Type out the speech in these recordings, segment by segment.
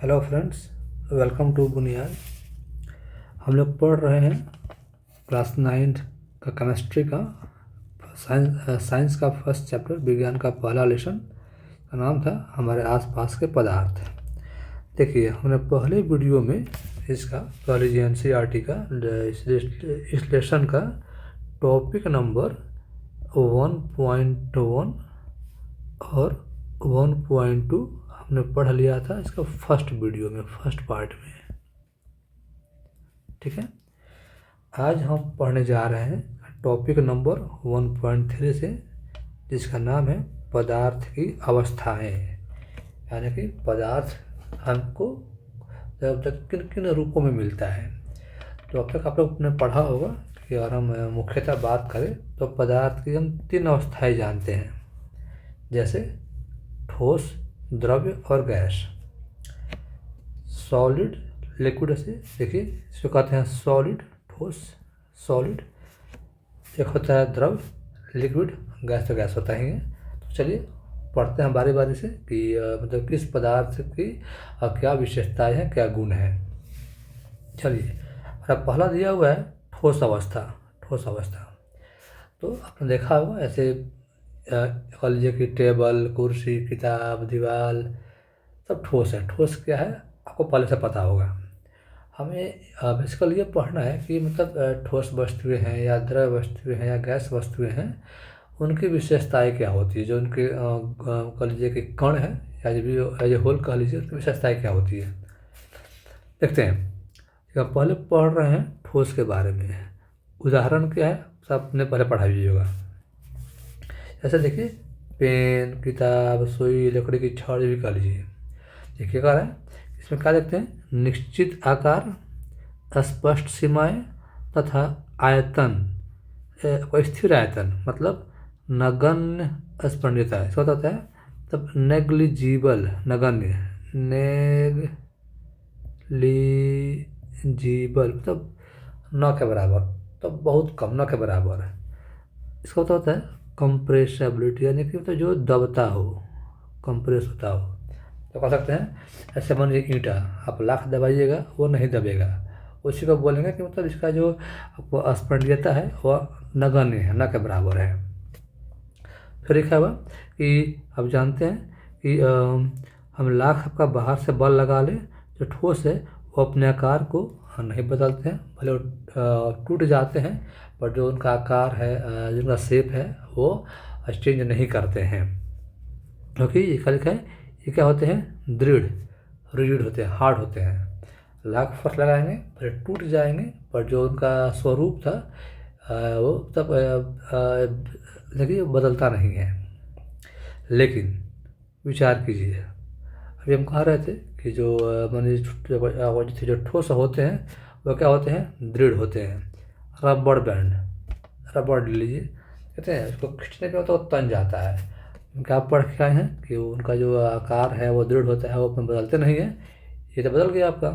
Hello friends, welcome to बुनियाद। हम लोग पढ़ रहे हैं क्लास 9 का केमिस्ट्री का साइंस का फर्स्ट चैप्टर, विज्ञान का पहला लेसन का नाम था हमारे आसपास के पदार्थ। देखिए, हमने पहले वीडियो में इसका कह लीजिए एनसीईआरटी का इस लेसन का टॉपिक नंबर 1.1 और 1.2 हमने पढ़ लिया था इसका फर्स्ट वीडियो में, फर्स्ट पार्ट में। ठीक है, आज हम पढ़ने जा रहे हैं टॉपिक नंबर 1.3 से, जिसका नाम है पदार्थ की अवस्थाएं। यानी कि पदार्थ हमको जब तक किन किन रूपों में मिलता है। तो अब तक आप लोग ने पढ़ा होगा कि अगर हम मुख्यतः बात करें तो पदार्थ की हम 3 अवस्थाएं जानते हैं, जैसे ठोस, द्रव्य और गैस। सॉलिड, लिक्विड से देखिए, इसको कहते हैं सॉलिड, ठोस, सॉलिड। एक होता है द्रव्य, लिक्विड, गैस तो गैस होता ही है। तो चलिए पढ़ते हैं बारी बारी से कि मतलब किस पदार्थ की क्या विशेषताएं हैं, क्या गुण हैं। चलिए, पहला दिया हुआ है ठोस अवस्था। ठोस अवस्था तो आपने देखा होगा, ऐसे कह लीजिए कि टेबल, कुर्सी, किताब, दीवार सब ठोस है। ठोस क्या है आपको पहले से पता होगा। हमें बेसिकली ये पढ़ना है कि मतलब ठोस वस्तुएं हैं या द्रव वस्तुएं हैं या गैस वस्तुएं हैं, उनकी विशेषताएं क्या होती है। जो उनके कह लीजिए कि कण है या जो भी एज ए होल कह लीजिए, उसकी विशेषताएं क्या होती है, देखते हैं। हम पहले पढ़ रहे हैं ठोस के बारे में। उदाहरण क्या है, सबने पहले पढ़ा लीजिएगा। ऐसे देखिए, पेन, किताब, सुई, लकड़ी की छड़ भी कह लीजिए। देखिए क्या है, इसमें क्या देखते हैं, निश्चित आकार, स्पष्ट सीमाएं तथा आयतन, स्थिर आयतन मतलब नगण्य स्पंदिता। इसका होता है तब नेग्लिजिबल, नगण्य, नेग्लिजिबल मतलब न के बराबर, तब बहुत कम, न के बराबर। इसका होता है कंप्रेसिबिलिटी, यानी कि मतलब जो दबता हो, कंप्रेस होता हो। तो कह सकते हैं, ऐसे मान लीजिए ईंटा, आप लाख दबाइएगा वो नहीं दबेगा। उसी को बोलेंगे कि मतलब इसका जो आपको स्पंदीयता है वह नगण्य है, न के बराबर है। फिर लिखा हुआ कि आप जानते हैं कि हम लाख आपका बाहर से बल लगा लें, जो ठोस है वो अपने आकार को नहीं बदलते हैं, भले वो टूट जाते हैं, पर जो उनका आकार है, जो उनका शेप है, वो चेंज नहीं करते हैं। क्योंकि ये लिखा है, ये क्या होते हैं, दृढ़, रिजिड होते हैं, हार्ड होते हैं। लाख फोर्स लगाएंगे फिर टूट जाएंगे, पर जो उनका स्वरूप था वो तब देखिए बदलता नहीं है। लेकिन विचार कीजिए, अभी हम कह रहे थे कि जो जो ठोस होते हैं वो क्या होते हैं, दृढ़ होते हैं। रबड़ बैंड, रबड़ लीजिए, कहते हैं उसको खींचने पे तो तन जाता है। उनका आप पढ़ के आए हैं कि उनका जो आकार है वो दृढ़ होता है, वो अपने बदलते नहीं है। ये तो बदल गया आपका।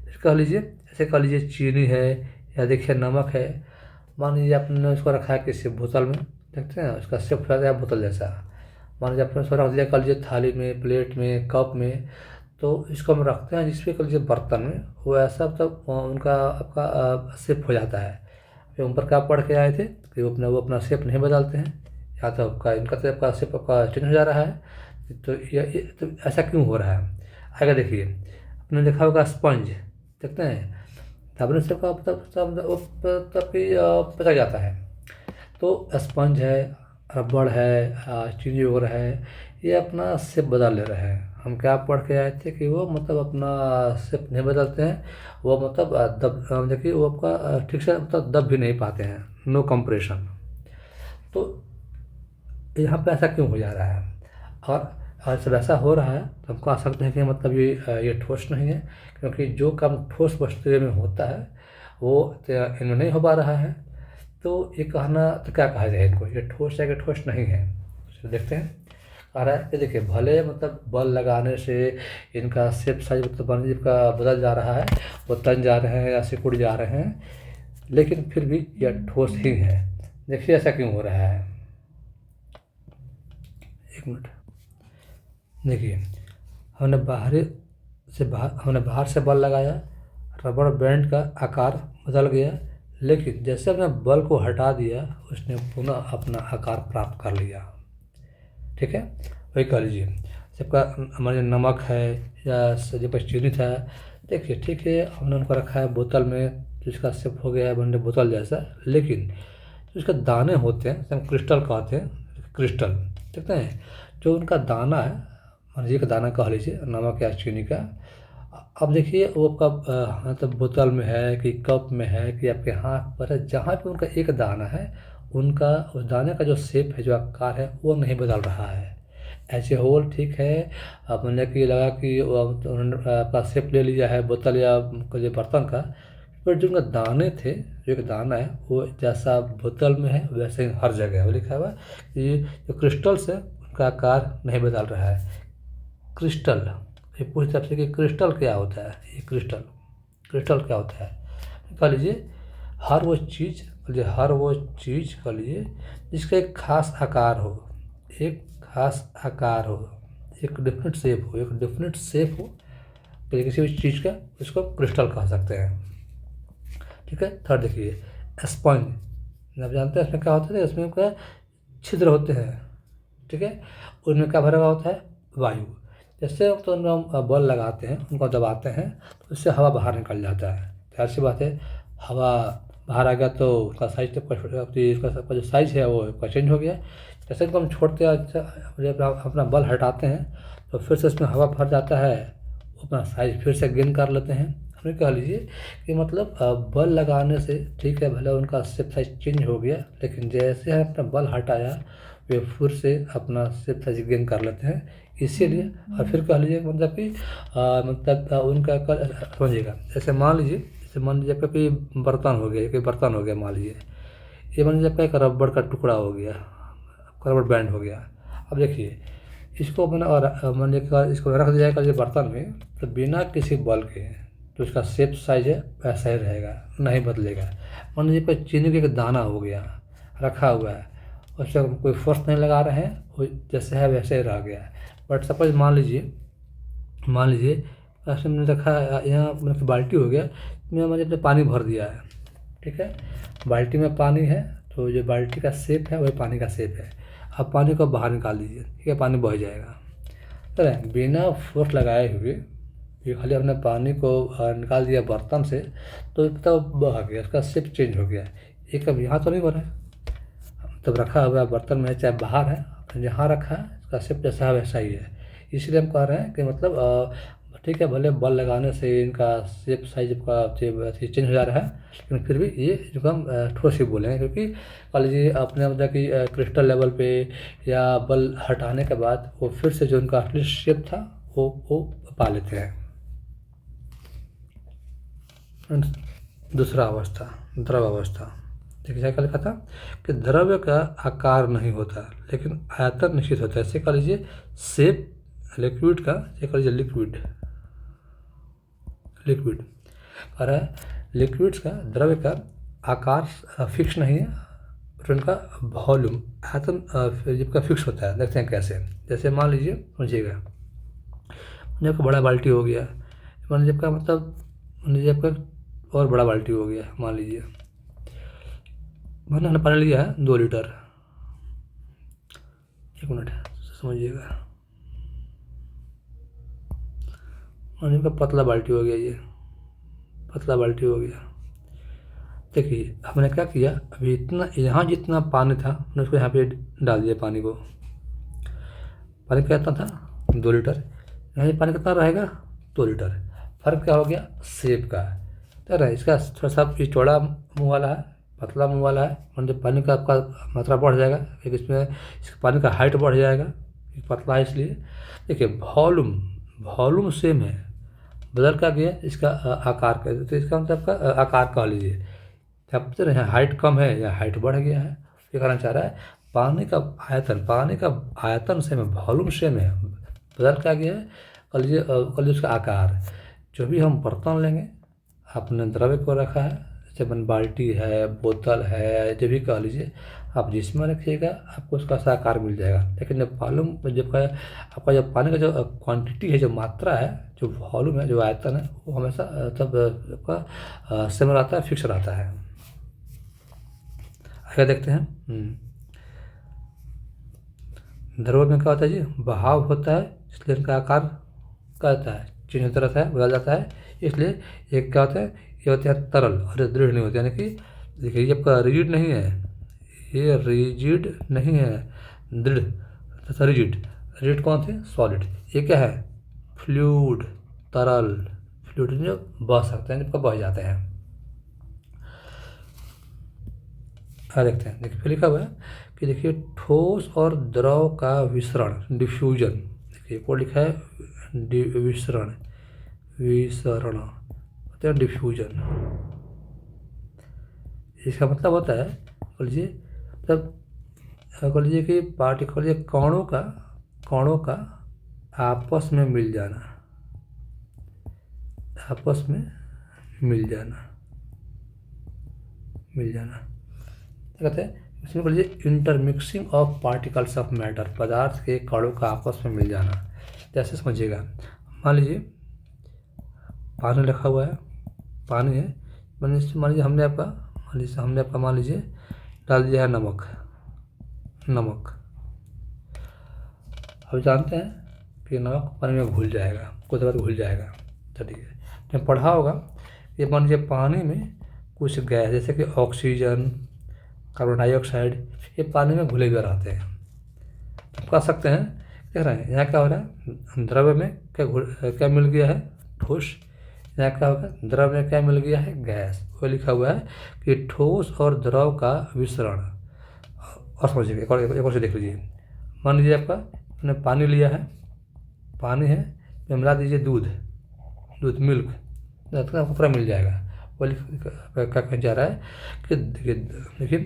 फिर कह लीजिए, ऐसे कह लीजिए चीनी है या देखिए नमक है। मान लीजिए आपने उसको रखा है किसी बोतल में, देखते हैं उसका शेप फैल गया बोतल जैसा। मान लीजिए आपने उसको रख दिया कह लीजिए थाली में, प्लेट में, कप में, तो इसको हम रखते हैं जिस पे कह लीजिए बर्तन में, वो ऐसा तब उनका आपका शेप हो जाता है। फिर ऊपर क्या पढ़ के आए थे कि वो अपना शेप नहीं बदलते हैं, या तो आपका इनका तो आपका शेप आपका चेंज हो जा रहा है। तो ये तो ऐसा क्यों हो रहा है, आगे देखिए। आपने देखा होगा स्पंज, देखते हैं साबुन से का तब पिघल जाता है। तो स्पंज है, रबड़ है, चीनी वगैरह है, ये अपना शेप बदल ले रहे हैं। हम क्या पढ़ के आए थे कि वो मतलब अपना शेप नहीं बदलते हैं, वो मतलब दब, देखिए वो आपका ठीक से मतलब दब भी नहीं पाते हैं, नो कंप्रेशन। तो यहाँ पे ऐसा क्यों हो जा रहा है, और जब ऐसा हो रहा है तो हम कह सकते हैं कि मतलब ये ठोस नहीं है, क्योंकि जो काम ठोस वस्तुएं में होता है वो इनमें नहीं हो पा रहा है। तो ये कहना तो क्या कहा जाए इनको, ये ठोस है कि ठोस नहीं है। तो देखते हैं, कह रहा है कि देखिए भले मतलब बल लगाने से इनका शेप साइज मतलब बन का बदल जा रहा है, वो तन जा रहे हैं या सिकुड़ जा रहे हैं, लेकिन फिर भी यह ठोस ही है। देखिए ऐसा क्यों हो रहा है, एक मिनट। देखिए, हमने बाहरी से हमने बाहर से बल लगाया, रबड़ बैंड का आकार बदल गया, लेकिन जैसे हमने बल को हटा दिया उसने पुनः अपना आकार प्राप्त कर लिया। ठीक है, वही कह लीजिए सबका हमारे नमक है या जो पर चीनी था, देखिए ठीक है हमने उनको रखा है बोतल में, जिसका शेप हो गया है बंडे बोतल जैसा, लेकिन जो इसके दाने होते हैं हम क्रिस्टल कहते हैं, क्रिस्टल देखते हैं जो उनका दाना है, मान लीजिए का दाना कह लीजिए नमक या चीनी का। अब देखिए वो कप मतलब बोतल में है कि कप में है कि आपके हाथ पर है, जहाँ पे उनका एक दाना है उनका उस दाने का जो शेप है, जो आकार है वो नहीं बदल रहा है। ऐसे होल ठीक है, अब मैंने कि लगा कि उन्होंने आपका शेप ले लिया है बोतल या जो बर्तन का, पर जो उनका दाने थे, जो एक दाना है वो जैसा बोतल में है वैसे ही हर जगह है। वो लिखा हुआ है कि जो क्रिस्टल्स है उनका आकार नहीं बदल रहा है। क्रिस्टल, ये पूछते आपसे कि क्रिस्टल क्या होता है, ये क्रिस्टल क्रिस्टल क्या होता है। कह लीजिए हर वो चीज़, हर वो चीज़ कह लीजिए जिसका एक खास आकार हो, एक खास आकार हो, एक डिफरेंट शेप हो, एक डिफरेंट शेप हो, तो किसी भी चीज़ का उसको क्रिस्टल कह सकते हैं। ठीक है, थर्ड देखिए स्पंज, आप जानते हैं इसमें क्या होता है, इसमें क्या छिद्र होते हैं। ठीक है, उनमें क्या भरा हुआ होता है, वायु। जैसे तो उनमें हम बल लगाते हैं, उनको दबाते हैं तो उससे हवा बाहर निकल जाता है। जाहिर सी बात है हवा बाहर आ गया तो उसका साइज तो उसका सबका जो साइज है वो चेंज हो गया। जैसे इनको हम छोड़ते हैं, जब अपना बल हटाते हैं तो फिर से इसमें हवा भर जाता है, अपना साइज फिर से गेन कर लेते हैं। हमें कह लीजिए कि मतलब बल लगाने से ठीक है भले उनका शेप साइज चेंज हो गया, लेकिन जैसे हमने अपना बल हटाया वे फिर से अपना शेप साइज गेन कर लेते हैं। इसीलिए और फिर कह लीजिए मतलब कि उनका समझिएगा, जैसे मान लीजिए आपका कोई बर्तन हो गया, कोई बर्तन हो गया मान लीजिए, ये मान लीजिए आपका एक रबड़ का टुकड़ा हो गया, रबड़ बैंड हो गया। अब देखिए इसको मैंने और मान लीजिए इसको रख दिया जाएगा बर्तन में, तो बिना किसी बल के तो उसका शेप साइज है वैसा ही रहेगा, नहीं बदलेगा। मान लीजिए कोई चीनी का एक दाना हो गया रखा हुआ है, उस पर कोई फोर्स नहीं लगा रहे हैं, वो जैसे है वैसे ही रह गया। बट सपोज मान लीजिए ऐसे मैंने रखा यहाँ मतलब बाल्टी हो गया, मैं मैंने अपने पानी भर दिया है। ठीक है, बाल्टी में पानी है तो जो बाल्टी का शेप है वही पानी का शेप है। अब पानी को बाहर निकाल दीजिए, ठीक है, पानी बह जाएगा। तो बिना फोर्स लगाए हुए ये खाली हमने पानी को निकाल दिया बर्तन से तो तब बह गया, उसका शेप चेंज हो गया। ये कभी यहाँ तो नहीं बना है, तब रखा हुआ बर्तन में चाहे बाहर है, जहाँ रखा है उसका शेप जैसा है वैसा ही है। इसलिए हम कह रहे हैं कि मतलब ठीक है भले बल लगाने से इनका शेप साइज का चेंज हो जा रहा है, लेकिन फिर भी ये जो हम ठोस ही बोलेंगे, क्योंकि मान लीजिए अपने मतलब कि क्रिस्टल लेवल पे या बल हटाने के बाद वो फिर से जो उनका असली शेप था वो पा लेते हैं। दूसरा अवस्था द्रव अवस्था, देखिए क्या लिखा था कि द्रव्य का आकार नहीं होता लेकिन आयतन निश्चित होता है। ऐसे कह लीजिए शेप लिक्विड का, ये कह लीजिए लिक्विड कह रहा है, लिक्विड्स का द्रव्य का आकार फिक्स नहीं है, तो उनका वॉल्यूम आयतन जब का फिक्स होता है। देखते हैं कैसे, जैसे मान लीजिए समझिएगा जब बड़ा बाल्टी हो गया, मान लीजिए आपका मतलब मान लीजिए आपका और बड़ा बाल्टी हो गया, मान लीजिए मैंने पानी लिया है 2 लीटर, 1 मिनट समझिएगा, मान लीजिए पतला बाल्टी हो गया, ये पतला बाल्टी हो गया। देखिए हमने क्या किया, अभी इतना यहाँ जितना पानी था हमने उसको यहाँ पे डाल दिया, पानी को, पानी कितना था 2 लीटर, यहाँ पानी कितना रहेगा 2 लीटर। फ़र्क क्या हो गया, शेप का। तो इसका थोड़ा सा चौड़ा मुँह वाला है, पतला मुँह वाला है, मतलब पानी का आपका मात्रा बढ़ जाएगा, एक इसमें इसका पानी का हाइट बढ़ जाएगा, पतला है इसलिए। देखिए वॉल्यूम सेम है, बदल का गया इसका आकार का, तो इसका मतलब आपका आकार कह लीजिए, जब तक यहाँ हाइट कम है या हाइट बढ़ गया है। ये कहना चाह रहा है पानी का आयतन सेम है, वॉल्यूम सेम है, बदल क्या गया है कह लीजिए उसका आकार। जो भी हम बर्तन लेंगे, आपने द्रव्य को रखा है जैसे मन बाल्टी है, बोतल है, जो भी कह लीजिए, आप जिसमें रखिएगा आपको उसका सा आकार मिल जाएगा। लेकिन जब वॉल्यूम जब का आपका जब पानी का जो क्वांटिटी है, जो मात्रा है, जो वॉल्यूम है, जो आयतन है, वो हमेशा तब आपका सेम रहता है, फिक्स रहता है। आगे देखते हैं। द्रव में क्या होता है जी, बहाव होता है, इसलिए इनका आकार क्या होता है, चेंज होता रहता है, बदल जाता है। इसलिए एक क्या होता है, ये होते हैं तरल और ये दृढ़ नहीं होते, यानी कि देखिए ये आपका रिजिड नहीं है, ये रिजिड नहीं है, दृढ़ तथा रिजिड। रिजिड कौन थे, सॉलिड। ये क्या है, फ्लूइड, तरल। फ्लूइड जो बह सकते हैं, जब बह जाते हैं। हाँ देखते हैं, देखिए फिर लिखा हुआ है कि देखिए ठोस और द्रव का विसरण, डिफ्यूजन। देखिए को लिखा है विसरण, विसरण होता है डिफ्यूजन। इसका मतलब होता है, कह लीजिए मतलब कह लीजिए कि पार्टिकल या कणों का आपस में मिल जाना, आपस में मिल जाना, क्या कहते हैं इसमें, कह लीजिए intermixing of particles of matter, पदार्थ के कणों का आपस में मिल जाना। जैसे समझिएगा, मान लीजिए पानी रखा हुआ है, पानी है, मान लीजिए हमने आपका मान लीजिए डाल दिया है नमक। अब जानते हैं कि नमक पानी में घुल जाएगा, कुछ देर बाद घुल जाएगा। तो ठीक है, आपने पढ़ा होगा ये मान लीजिए पानी में कुछ गैस जैसे कि ऑक्सीजन, कार्बन डाइऑक्साइड, ये पानी में घुले हुए रहते हैं। तो कह सकते हैं, देख रहे हैं यहाँ क्या हो रहा है, द्रव्य में क्या मिल गया है, ठोस। यहाँ क्या होगा, द्रव में क्या मिल गया है, गैस। वो लिखा हुआ है कि ठोस और द्रव का विसरण। और समझिए एक और से देख लीजिए, मान लीजिए आपने पानी लिया है, पानी है, तो मिला दीजिए दूध, मिल्क, आपको पूरा मिल जाएगा। वो क्या कहना चाह रहा है कि देखिए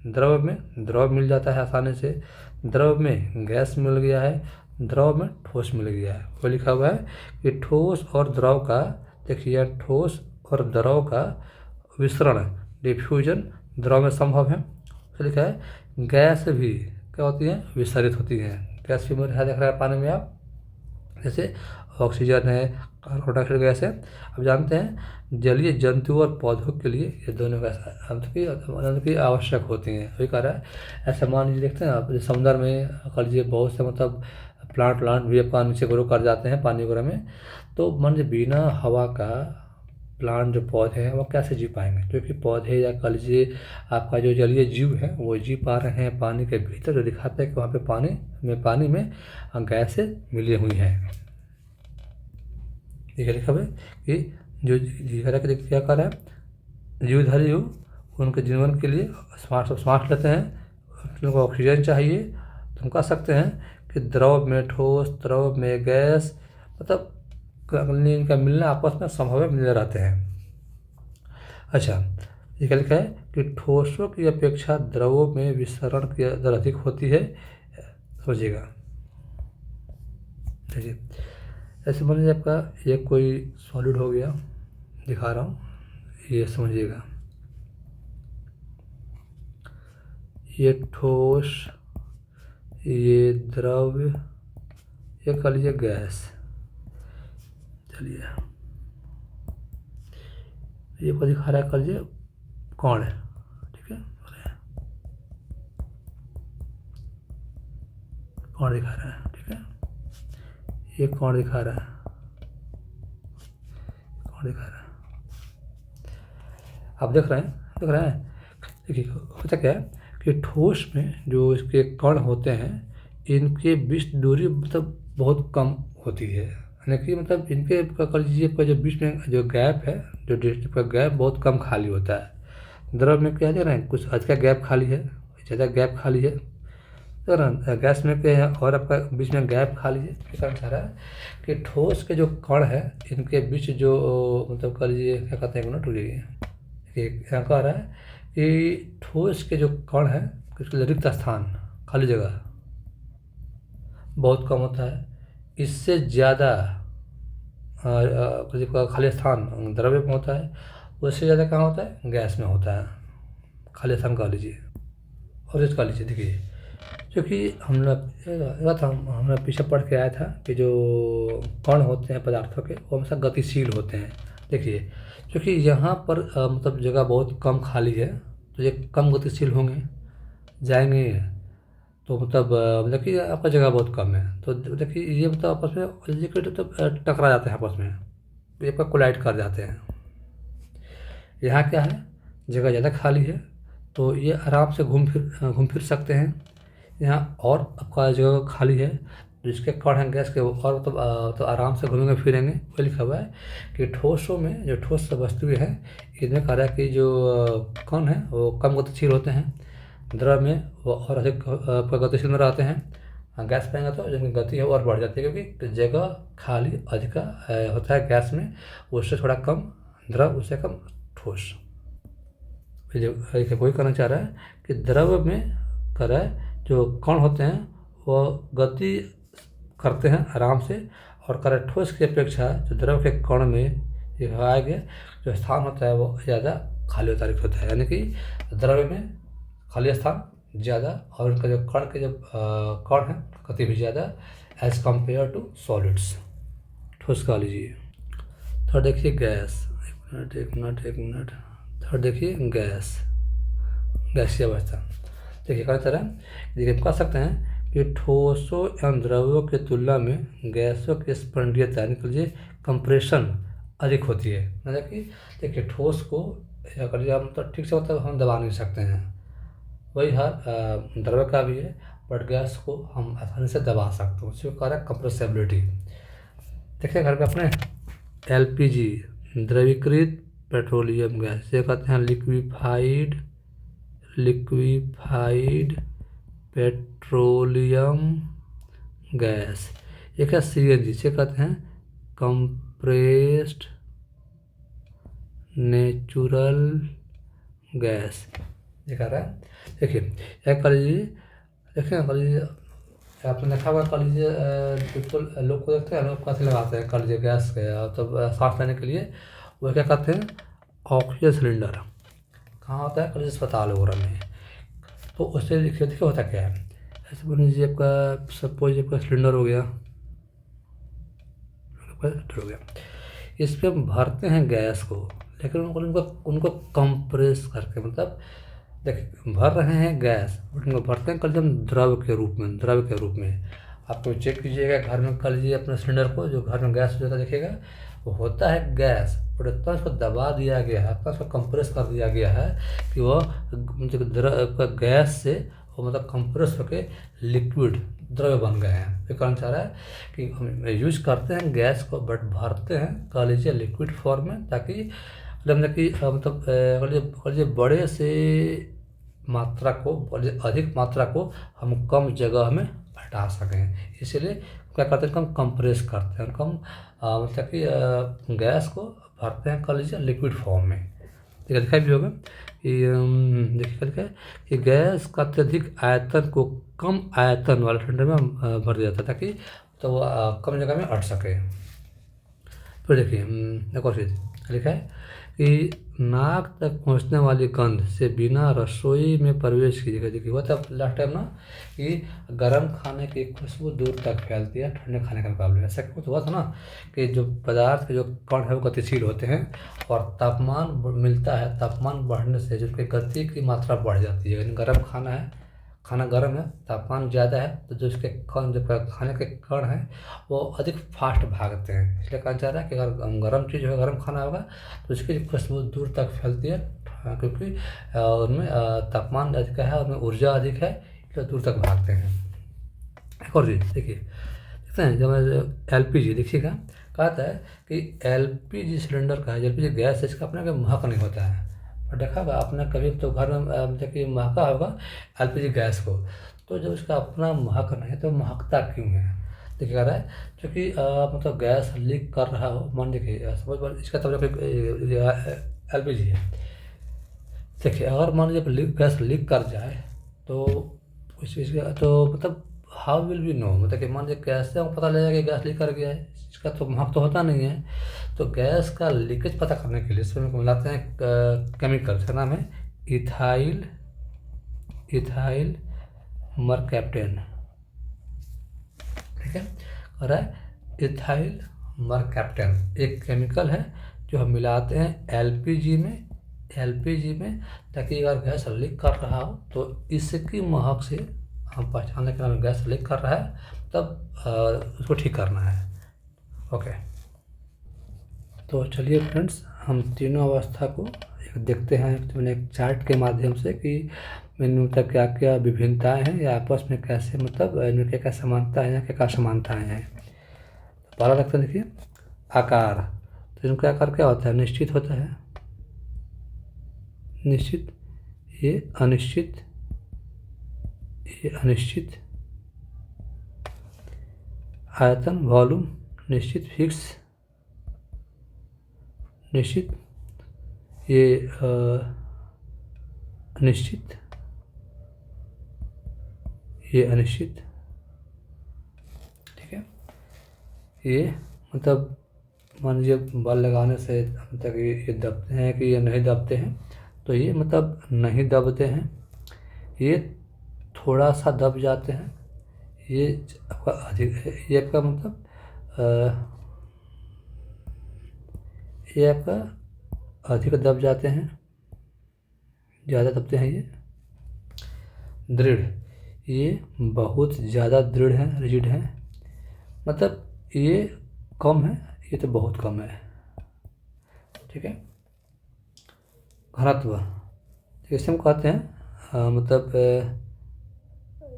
द्रव मिल जाता है आसानी से, द्रव में गैस मिल गया है, द्रव में ठोस मिल गया है। वो लिखा हुआ है कि ठोस और द्रव का, देखिए ठोस और द्रव का विसरण, डिफ्यूजन, द्रव में संभव है। तो लिखा है गैस भी क्या होती है, विसरित होती है। गैस भी मेरे देख रहा है पानी में आप, जैसे ऑक्सीजन है, कार्बन डाइऑक्साइड गैस है। अब जानते हैं जलीय जंतु और पौधों के लिए ये दोनों गैस अत्यंत की आवश्यक होती हैं। वही कह रहा है, ऐसा मान लीजिए देखते हैं आप समुद्र में कर लीजिए बहुत से मतलब प्लांट भी आपका नीचे ग्रो कर जाते हैं पानी वगैरह में। तो मान लीजिए बिना हवा का प्लांट जो पौधे हैं वो कैसे जी पाएंगे, क्योंकि पौधे या कह लीजिए आपका जो जलीय जीव है वो जी पा रहे हैं पानी के भीतर, जो दिखाता है कि वहाँ पे पानी में गैसें मिली हुई हैं। लिखा है कि जो क्या कर रहा है, जीवधारी हो उनके जीवन के लिए श्वास लेते हैं, उनको ऑक्सीजन चाहिए। तो हम कह सकते हैं कि द्रव में ठोस, द्रव में गैस, मतलब इनका मिलना आपस में संभव मिलते रहते हैं। अच्छा, ये क्या लिखा है कि ठोसों की अपेक्षा द्रवों में विसरण की दर अधिक होती है। समझिएगा, देखिए ऐसे मान लीजिए आपका ये कोई सॉलिड हो गया, दिखा रहा हूँ, ये समझिएगा, ये ठोस, ये द्रव, ये कह लीजिए गैस। चलिए ये को दिखा रहा है, कह लीजिए कौन है, ठीक है, कौन दिखा रहा है, ठीक है, ये कौन दिखा रहा है, आप देख रहे हैं। देखिए होता क्या है कि ठोस में जो इसके कण होते हैं, इनके बीच दूरी मतलब बहुत कम होती है, यानी कि मतलब इनके कर लीजिए जो बीच में जो गैप है, जो डिस्टेंस का गैप बहुत कम खाली होता है। द्रव में क्या दे रहे हैं, कुछ अधिक गैप खाली है, ज़्यादा गैप खाली है। तो गैस में क्या है और आपका बीच में गैप खाली है। क्या चाह रहा है कि ठोस के जो कण है इनके बीच जो मतलब कह लीजिए क्या कहते हैं, मिनट रुकिए, यहाँ कह रहा है कि ठोस के जो कण है उसके रिक्त स्थान, खाली जगह बहुत कम होता है। इससे ज़्यादा खाली स्थान द्रव्य में होता है। उससे ज़्यादा कहाँ होता है, गैस में होता है। खाली स्थान कर लीजिए और इस कर लीजिए। देखिए क्योंकि हम लोग हमने पीछे पढ़ के आया था कि जो कण होते हैं पदार्थों के वो हमेशा गतिशील होते हैं। देखिए क्योंकि यहाँ पर मतलब जगह बहुत कम खाली है तो ये कम गतिशील होंगे, जाएंगे तो मतलब कि आपका जगह बहुत कम है तो देखिए ये मतलब आपस में लिक्विड तो टकरा जाते हैं आपस में, ये आपका कोलाइड कर जाते हैं। यहाँ क्या है, जगह ज़्यादा खाली है तो ये आराम से घूम फिर सकते हैं। यहाँ और आपका जगह खाली है जिसके कण हैं गैस के वो और तो आराम से घूमेंगे फिरेंगे। वो लिखा हुआ है कि ठोसों में जो ठोस वस्तुएं हैं इनमें कह रहा है कि जो कण हैं वो कम गतिशील होते हैं, द्रव में वो और अधिक आपका गतिशील में रहते हैं। गैस पाएंगे तो जिनकी गति है वो और बढ़ जाती है क्योंकि जगह खाली अधिक होता है गैस में, उससे थोड़ा कम द्रव उससे कम ठोस। कोई कहना चाह रहा है कि द्रव में कह रहा है जो कण होते हैं वो गति करते हैं आराम से, और कह रहा है ठोस की अपेक्षा जो द्रव के कण में दिखाया गया जो स्थान होता है वो ज़्यादा खाली होता है। यानी कि द्रव में खाली स्थान ज़्यादा और उनका जो कण के जो कण है गति भी ज़्यादा एज कम्पेयर टू सॉलिड्स। ठोस का लीजिए। थर्ड देखिए गैस, एक मिनट। थर्ड देखिए गैसीय अवस्था। देखिए कई तरह देखिए कह सकते हैं कि ठोसों एवं द्रव्यों की तुलना में गैसों की स्पंदीयता निकल लीजिए कंप्रेशन अधिक होती है। मतलब कि देखिए ठोस को कर लीजिए हम तो ठीक से मतलब हम दबा नहीं सकते हैं, वही हर द्रव्य का भी है, बट गैस को हम आसानी से दबा सकते हैं, उसी को कह रहा है कंप्रेसिबिलिटी। देखिए घर पे अपने LPG द्रवीकृत पेट्रोलियम गैस, ये कहते हैं लिक्विफाइड पेट्रोलियम गैस। एक है CNG, से कहते हैं कंप्रेस्ड नेचुरल गैस। ये कह रहा है देखिए एक कर लीजिए, देखिए कर लीजिए आपने देखा होगा, कर लीजिए बिल्कुल लोग को देखते हैं लोग कैसे लगाते हैं कर लीजिए गैस के तो सांस लेने के लिए वो क्या कहते हैं ऑक्सीजन सिलेंडर। कहाँ होता है, कर लीजिए अस्पताल वगैरह में। तो उससे देखिए होता क्या है, ऐसे मान लीजिए आपका सपोज आपका सिलेंडर हो गया, इस पर हम भरते हैं गैस को, लेकिन उनको कंप्रेस करके मतलब देखिए भर रहे हैं गैस बट उनको भरते हैं कल हम द्रव के रूप में। आपको चेक कीजिएगा घर में कर लीजिए अपने सिलेंडर को, जो घर में गैस होता देखिएगा वो होता है गैस, बट इतना उसको दबा दिया गया है, इतना उसको कंप्रेस कर दिया गया है कि वह मतलब गैस से वो मतलब कंप्रेस होकर लिक्विड द्रव्य बन गए हैं। ये कारण चाह रहा है कि हम यूज करते हैं गैस को बट भरते हैं कह लीजिए लिक्विड फॉर्म में, ताकि मतलब कि मतलब बड़े से मात्रा को अधिक मात्रा को हम कम जगह में हटा सकें। इसलिए क्या करते हैं, हम कंप्रेस करते हैं, हम मतलब कि गैस को भरते हैं कह लीजिए लिक्विड फॉर्म में। देखिए दिखाई भी होगा कि देखिए लिखा है कि गैस का अत्यधिक आयतन को कम आयतन वाले सिलेंडर में भर दिया जाता है ताकि तो वो कम जगह में अट सके। फिर देखिए एक और चीज़ लिखा है कि नाक तक पहुंचने वाली गंध से बिना रसोई में प्रवेश कीजिएगा। देखिए हुआ था लास्ट टाइम ना कि गर्म खाने की खुशबू दूर तक फैलती है ठंडे खाने के मुकाबले। ऐसा कुछ हुआ था ना कि जो पदार्थ के जो कण है वो गतिशील होते हैं और तापमान मिलता है, तापमान बढ़ने से जो उसकी गति की मात्रा बढ़ जाती है। यानी गर्म खाना है, खाना गर्म है, तापमान ज़्यादा है तो जो इसके कण जो खाने के कण हैं वो अधिक फास्ट भागते हैं। इसलिए कहा जा रहा है कि अगर गर्म चीज़ है, गर्म खाना होगा तो उसकी खुशबू दूर तक फैलती है क्योंकि उनमें तापमान अधिक है, उनमें ऊर्जा अधिक है, इसलिए दूर तक भागते हैं। एक और चीज़ देखिए देखते हैं जब LPG देखिएगा कहता है कि LPG सिलेंडर का LPG गैस है, इसका अपना महक नहीं होता है। और देखा होगा आपने कभी तो घर में देखिए महका होगा LPG गैस को, तो जब इसका अपना महक नहीं तो महकता क्यों है। देखिए कह रहा है क्योंकि मतलब गैस लीक कर रहा हो, मान लीजिए सपोज इसका तब LPG है। देखिए अगर मान लीजिए गैस लीक कर जाए तो इसका तो मतलब हाउ विल वी नो, मतलब कि मान लीजिए कैसे हमको पता लगेगा कि गैस लीक कर गया है, इसका तो महक तो होता नहीं है। तो गैस का लीकेज पता करने के लिए इसमें मिलाते हैं केमिकल, इसका नाम है इथाइल इथाइल मरकैप्टेन। ठीक है, और है इथाइल मरकैप्टेन एक केमिकल है जो हम मिलाते हैं एलपीजी में ताकि अगर गैस लीक कर रहा हो तो इसकी महक से हम पहचान लें कि गैस लीक कर रहा है, तब उसको ठीक करना है। ओके, तो चलिए फ्रेंड्स, हम तीनों अवस्था को एक देखते हैं मैंने एक चार्ट के माध्यम से कि इनमें मतलब क्या क्या विभिन्नताएं हैं या आपस में कैसे मतलब इनमें क्या क्या समानताएं हैं, क्या क्या असमानताएं हैं। तो पहला लगता है, देखिए आकार। तो इनका आकार क्या होता है? निश्चित होता है, निश्चित, ये अनिश्चित, ये अनिश्चित। आयतन वॉल्यूम निश्चित फिक्स, निश्चित, ये अनिश्चित, ये अनिश्चित। ठीक है, ये मतलब मान लीजिए बल लगाने से मतलब ये दबते हैं कि ये नहीं दबते हैं, तो ये मतलब नहीं दबते हैं, ये थोड़ा सा दब जाते हैं, ये आपका अधिक, ये आपका मतलब ये आपका अधिक दब जाते हैं, ज़्यादा दबते हैं। ये दृढ़, ये बहुत ज़्यादा दृढ़ है, रिजिड है, मतलब ये कम है, ये तो बहुत कम है। ठीक है, घनत्व, जैसे हम कहते हैं मतलब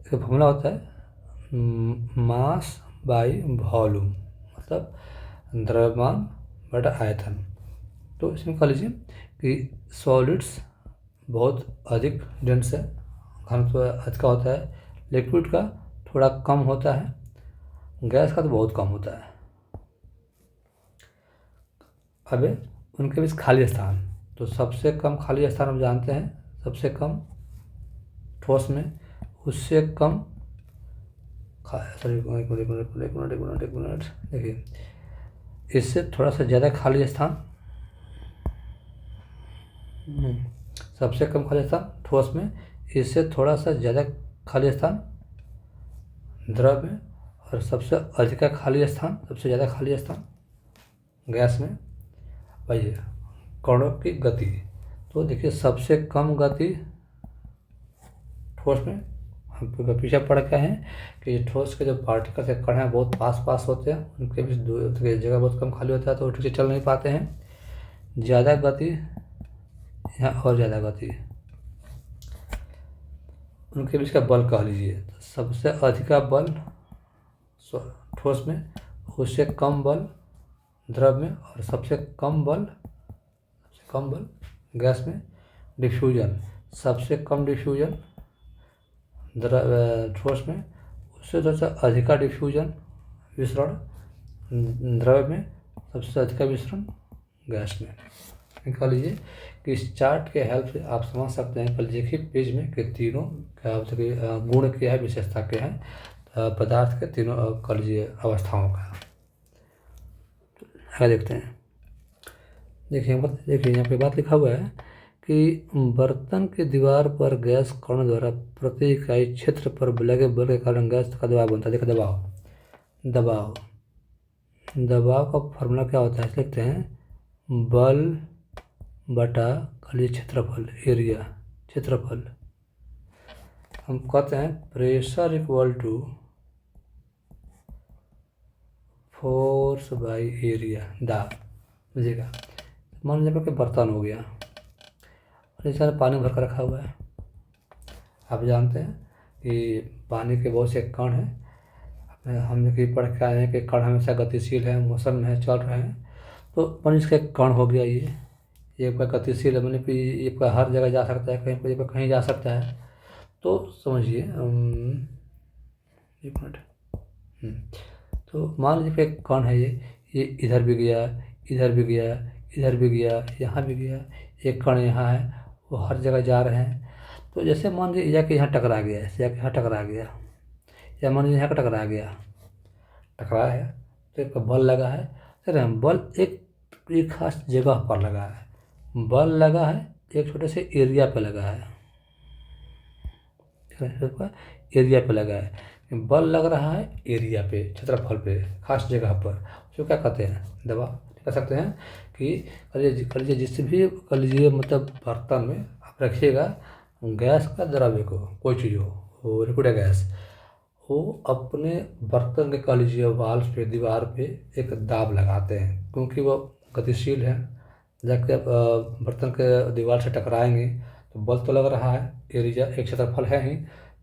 एक फॉर्मूला होता है मास बाई वॉल्यूम, मतलब द्रव्यमान बटा आयतन। तो इसमें कह लीजिए कि सॉलिड्स बहुत अधिक डेंस है, घनत्व अधिक होता है, लिक्विड का थोड़ा कम होता है, गैस का तो बहुत कम होता है। अब उनके बीच खाली स्थान, तो सबसे कम खाली स्थान हम जानते हैं, सबसे कम ठोस में, उससे कम सॉरी एक मिनट देखिए, इससे थोड़ा सा ज़्यादा खाली स्थान, सबसे कम खाली स्थान ठोस में, इससे थोड़ा सा ज़्यादा खाली स्थान द्रव में, और सबसे अधिक खाली स्थान, सबसे ज़्यादा खाली स्थान गैस में। भाई कणों की गति, तो देखिए सबसे कम गति ठोस में, हम पीछे पढ़ के हैं कि ठोस के जो पार्टिकल्स है, कण हैं, बहुत पास होते हैं, उनके बीच जगह बहुत कम खाली होता है, तो ठीक से चल नहीं पाते हैं। ज़्यादा गति यहाँ और ज़्यादा गति, उनके बीच का बल कह लीजिए, तो सबसे अधिक बल ठोस में, उससे कम बल द्रव में, और सबसे कम बल गैस में। डिफ्यूजन, सबसे कम डिफ्यूजन ठोस में, उससे थोड़ा सा अधिक डिफ्यूजन विसरण द्रव में, सबसे अधिक विसरण गैस में। निकाल लीजिए कि इस चार्ट के हेल्प से आप समझ सकते हैं देखिए पेज में कि तीनों गुण क्या है, विशेषता क्या है पदार्थ के तीनों कर लीजिए अवस्थाओं का। आगे देखते हैं, देखिए यहाँ पे बात लिखा हुआ है कि बर्तन की दीवार पर गैस कण द्वारा प्रति इकाई क्षेत्र पर लगे बल के कारण गैस का दबाव बनता है। देखो दबाव का फॉर्मूला क्या होता है, लिखते हैं बल बटा खाली क्षेत्रफल, एरिया, क्षेत्रफल। हम कहते हैं pressure equal to force by area, दाब। बुझिएगा, मान लीजिए कि बर्तन हो गया और इस तरह पानी भर कर रखा हुआ है। आप जानते हैं कि पानी के बहुत से कण हैं, हम कि पढ़ के आए हैं कि कण हमेशा गतिशील है, मोशन में है, चल रहे हैं। तो पानी इसका एक कण हो गया, ये गतिशील है, मतलब कि ये हर जगह जा सकता है, कहीं पर कहीं जा सकता है। तो समझिए एक मिनट, तो मान लीजिए कि एक कण है, ये इधर भी गया, इधर भी गया, इधर भी गया, यहाँ भी गया, एक कण यहाँ है, वो हर जगह जा रहे हैं। तो जैसे मान लीजिए जाके यहाँ टकरा गया, ऐसे जाके यहाँ टकरा गया, या मान लीजिए यहाँ का टकरा गया, टकराया है, तो एक बल लगा है, देख रहे हैं, बल एक खास जगह पर लगा है, बल लगा है एक छोटे से एरिया पे लगा है, एरिया पे लगा है, बल लग रहा है एरिया पे, क्षेत्रफल पे, खास जगह पर, जो क्या कहते हैं, दबाव कह सकते हैं। कि कर लीजिए जिस भी कर लीजिए मतलब बर्तन में आप रखिएगा गैस का द्रव्य को, कोई चीज़ हो लिक्विड गैस, वो अपने बर्तन के कह लीजिए वाल्व पे, दीवार पे एक दाब लगाते हैं, क्योंकि वो गतिशील है, जाके बर्तन के दीवार से टकराएंगे तो बल तो लग रहा है, एरिया एक क्षेत्रफल है ही,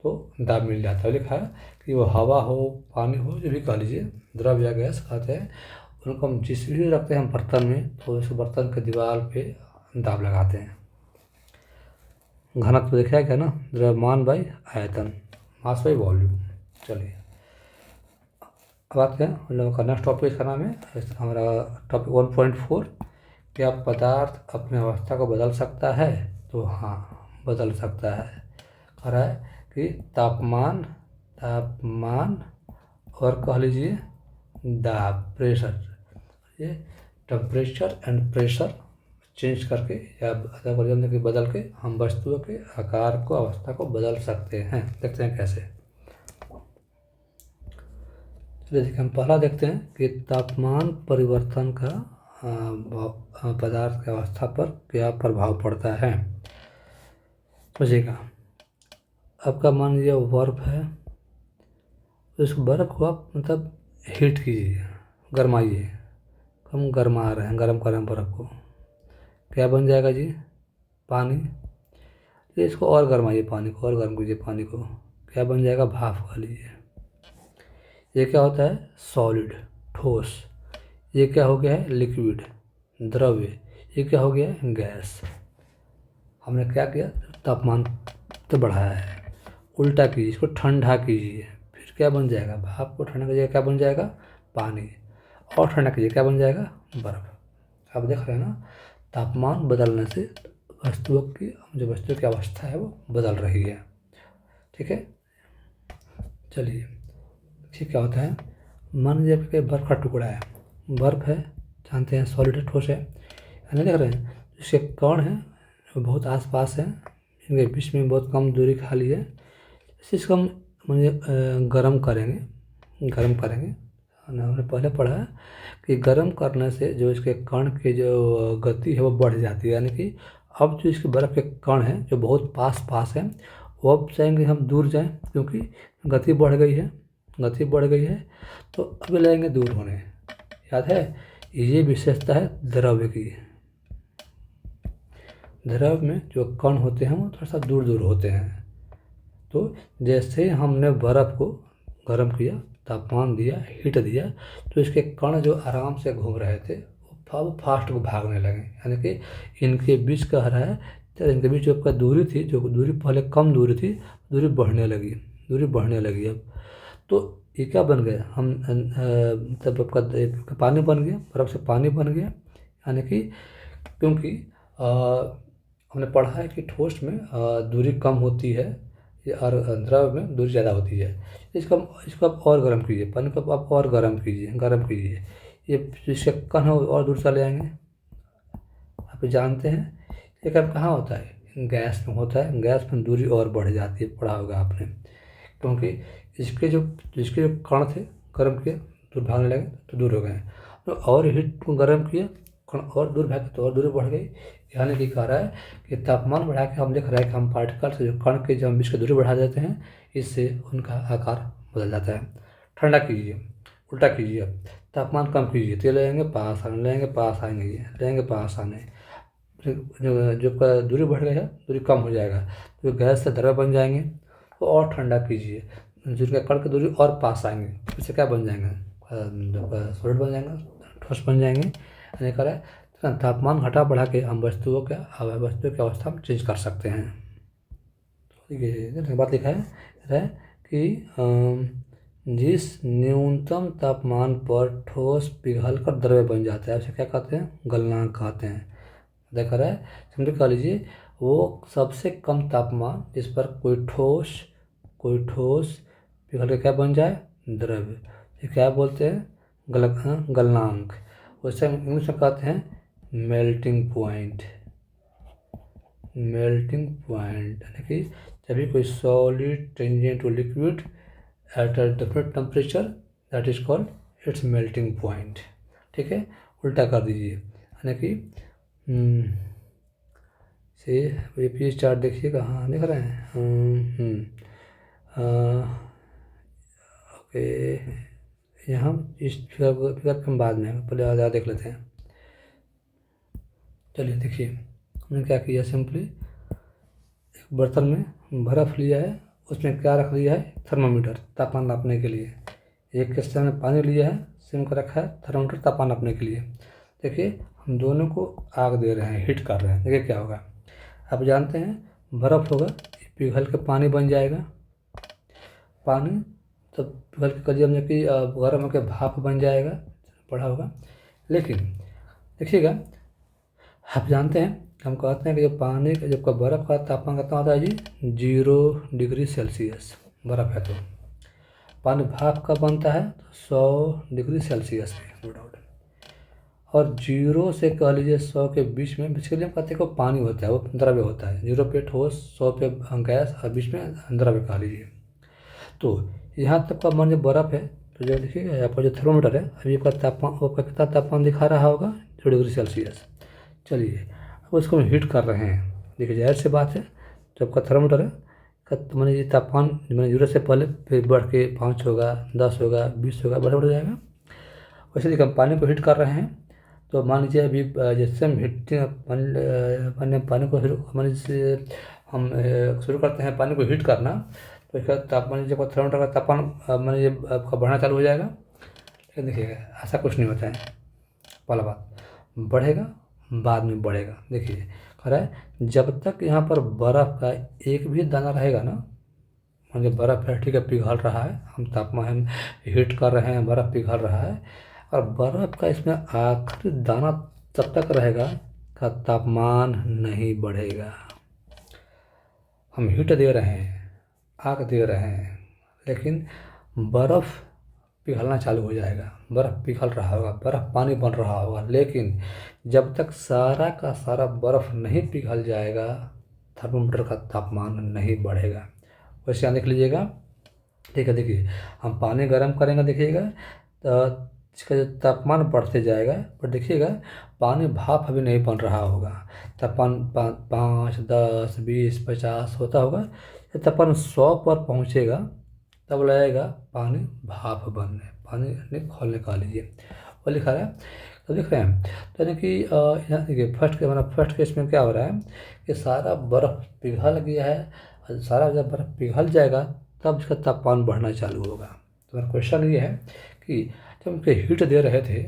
तो दाब मिल जाता है। लिखा है कि वो हवा हो, पानी हो, जो भी कह लीजिए द्रव्य या गैस कहते हैं, उनको हम जिस भी रखते हैं बर्तन में, तो उस बर्तन के दीवार पे दाब लगाते हैं। घनत्व देखा है क्या ना, द्रव्यमान बाई आयतन, मास बाई वॉल्यूम। चलिए अब आते हैं हम लोगों का नेक्स्ट टॉपिक, इसका नाम है हमारा टॉपिक 1.4, क्या पदार्थ अपनी अवस्था को बदल सकता है? तो हाँ, बदल सकता है। कह रहा है कि तापमान और कह लीजिए दाब, प्रेशर, ये टेम्परेचर एंड प्रेशर चेंज करके या बदल के हम वस्तुओं के आकार को, अवस्था को बदल सकते हैं। देखते हैं कैसे। देखिए हम पहला देखते हैं कि तापमान परिवर्तन का पदार्थ की अवस्था पर क्या प्रभाव पड़ता है। समझिएगा, आपका मान लीजिए बर्फ है, तो इस बर्फ को आप मतलब हीट कीजिए, गरमाइए, हम गरमा रहे हैं, गर्म कर रहे हैं बर्फ को, क्या बन जाएगा जी? पानी। तो इसको और गरमाइए, पानी को और गर्म कीजिए, पानी को, क्या बन जाएगा? भाप कह लीजिए। ये क्या होता है? सॉलिड, ठोस। ये क्या हो गया है? लिक्विड, द्रव्य। ये क्या हो गया है? गैस। हमने क्या किया? तापमान तो बढ़ाया है, उल्टा कीजिए, इसको ठंडा कीजिए, फिर क्या बन जाएगा? भाप को ठंडा कीजिए, क्या बन जाएगा? पानी। और ठंडा कीजिए, क्या बन जाएगा? बर्फ। आप देख रहे हैं ना, तापमान बदलने से वस्तुओं की, जो वस्तु की अवस्था है वो बदल रही है। ठीक है, चलिए ठीक, क्या होता है, मान लीजिए आपके बर्फ़ का टुकड़ा है, बर्फ़ है, जानते हैं सॉलिड है, ठोस है, यानी देख रहे हैं इसके कण हैं वो बहुत आसपास हैं, इनके बीच में बहुत कम दूरी खाली है। इसको हम गर्म करेंगे। हमने पहले पढ़ा है कि गर्म करने से जो इसके कण की जो गति है वो बढ़ जाती है, यानी कि अब जो इसके बर्फ़ के कण हैं जो बहुत पास हैं, वो अब चाहेंगे हम दूर जाएं, क्योंकि गति बढ़ गई है, तो अब लगेंगे दूर होने। याद है, ये विशेषता है द्रव्य की। द्रव्य में जो कण होते हैं वो थोड़ा सा दूर होते हैं। तो जैसे हमने बर्फ़ को गर्म किया, तापमान दिया, हीट दिया, तो इसके कण जो आराम से घूम रहे थे वो फास्ट को भागने लगे, यानी कि इनके बीच कह रहा है, तो इनके बीच जो आपका दूरी थी, जो दूरी पहले कम दूरी थी, दूरी बढ़ने लगी अब। तो ये क्या बन गया, हम तब आपका पानी बन गया, बर्फ़ से पानी बन गया, यानी कि क्योंकि हमने पढ़ा है कि ठोस में दूरी कम होती है और द्रव में दूरी ज़्यादा होती है। इसको आप और गर्म कीजिए, पानी को आप और गर्म कीजिए, ये इसके कण है और दूर चले जाएंगे। आप जानते हैं ये काम कहाँ होता है? गैस में होता है। गैस में दूरी और बढ़ जाती है, पढ़ा होगा आपने, क्योंकि इसके जो कण थे गर्म किए, दूर भागने लगे तो दूर हो गए, तो और हीट को गर्म किया, कण और दूर भागे तो और दूरी बढ़ गई। यानी कि कह रहा है कि तापमान बढ़ा के हम देख रहे हैं कि हम पार्टिकल से जो कण के, जब हम बीच की दूरी बढ़ा देते हैं, इससे उनका आकार बदल जाता है। ठंडा कीजिए, उल्टा कीजिए, अब तापमान कम कीजिए, तो लगेंगे पास आएंगे, ये लगेंगे पास आने, जो दूरी बढ़ गई है, दूरी कम हो जाएगा, तो गैस से द्रव बन जाएंगे। तो और ठंडा कीजिए, जिनके कण की दूरी और पास आएंगे, इससे क्या बन जाएंगे? सॉलिड बन जाएंगे, ठोस बन जाएंगे। यानी कह रहा है तापमान घटा बढ़ा के हम वस्तुओं की अवस्था में चेंज कर सकते हैं। ये बात लिखा है कि जिस न्यूनतम तापमान पर ठोस पिघल कर द्रव्य बन जाता है, उसे क्या कहते हैं? गलनांक कहते हैं। देखा रहा है, समझे, कह लीजिए वो सबसे कम तापमान जिस पर कोई ठोस पिघल के क्या बन जाए? द्रव्य। ये क्या बोलते हैं? गलनांक, उसे हम इंग्लिश में कहते हैं मेल्टिंग पॉइंट। मेल्टिंग पॉइंट यानी कि जब भी कोई solid tangent to liquid at a different temperature that is called its melting point. ठीक है, उल्टा कर दीजिए यानी कि से ये पीस चार्ट देखिएगा, हाँ देख रहे हैं। ओके, यहाँ इस फिगर पे हम बाद में पहले ज़्यादा देख लेते हैं। चलिए देखिए, हमने क्या किया, सिंपली एक बर्तन में बर्फ़ लिया है, उसमें क्या रख दिया है, थर्मामीटर तापमान नापने के लिए। एक किस्से में पानी लिया है, सिम कर रखा है थर्मामीटर तापमान नापने के लिए। देखिए हम दोनों को आग दे रहे हैं, हीट कर रहे हैं। देखिए क्या होगा, आप जानते हैं बर्फ़ होगा पिघल के पानी बन जाएगा, पानी तब पिघल के करिए हमने कि गर्म होकर भाप बन जाएगा, पड़ा होगा। लेकिन देखिएगा, आप जानते हैं हम कहते हैं कि जब पानी का जब का बर्फ़ का तापमान कितना होता है जी, 0 डिग्री सेल्सियस बर्फ़ है तो पानी भाप का बनता है 100 डिग्री सेल्सियस पे, नो डाउट। और 0 से कह लीजिए 100 के बीच में बेसिकली हम कहते हैं कि पानी होता है, वो द्रव्य होता है। 0 पे ठोस, 100 पे गैस और बीच में द्रव्य कह लीजिए। तो यहाँ तक का मान लीजिए बर्फ़ है, तो जो देखिए आपका जो थर्मोमीटर है अभी आपका तापमान, आपका कितना तापमान दिखा रहा होगा, 0 डिग्री सेल्सियस। चलिए अब उसको हम हीट कर रहे हैं। देखिए जाहिर सी बात है, जो आपका थर्मोमीटर है मान लीजिए तापमान मैंने 0 से पहले फिर बढ़ के 5 होगा, 10 होगा, 20 होगा, बढ़ जाएगा। वैसे देखिए हम पानी को हीट कर रहे हैं, तो मान लीजिए अभी जैसे हम हीट पानी को मान लीजिए हम शुरू करते हैं पानी को हीट करना, तो इसका तापमान जब थर्मोमीटर का तापमान मान लीजिए आपका बढ़ना चालू हो जाएगा। लेकिन देखिएगा ऐसा कुछ नहीं होता है, पहला बात बढ़ेगा बाद में बढ़ेगा। देखिए कह रहा है जब तक यहाँ पर बर्फ़ का एक भी दाना रहेगा ना, मान लीजिए बर्फ़ है, ठीक है, पिघल रहा है, हम तापमान हम हीट कर रहे हैं, बर्फ़ पिघल रहा है, और बर्फ़ का इसमें आखिरी दाना तब तक रहेगा का तापमान नहीं बढ़ेगा। हम हीट दे रहे हैं, आग दे रहे हैं, लेकिन बर्फ़ पिघलना चालू हो जाएगा, बर्फ़ पिघल रहा होगा, बर्फ़ पानी बन रहा होगा। लेकिन जब तक सारा का सारा बर्फ़ नहीं पिघल जाएगा, थर्मोमीटर का तापमान नहीं बढ़ेगा। वैसे यहाँ देख लीजिएगा, ठीक है, देखिए हम पानी गर्म करेंगे, देखिएगा तो इसका जो तापमान बढ़ते जाएगा, पर देखिएगा पानी भाप अभी नहीं बन रहा होगा। तापमान 5, 10, 20, 50 होता होगा, जब तापमान 100 पर पहुँचेगा तब लगेगा पानी भाप बनने, पानी यानी खौलने का लीजिए वो लिखा रहा है। तो लिख रहे हैं तो यानी कि यहाँ देखिए फर्स्ट केस में क्या हो रहा है कि सारा बर्फ़ पिघल गया है, और सारा जब बर्फ़ पिघल जाएगा तब इसका तापमान बढ़ना चालू होगा। तो मेरा क्वेश्चन ये है कि जब हम हीट दे रहे थे,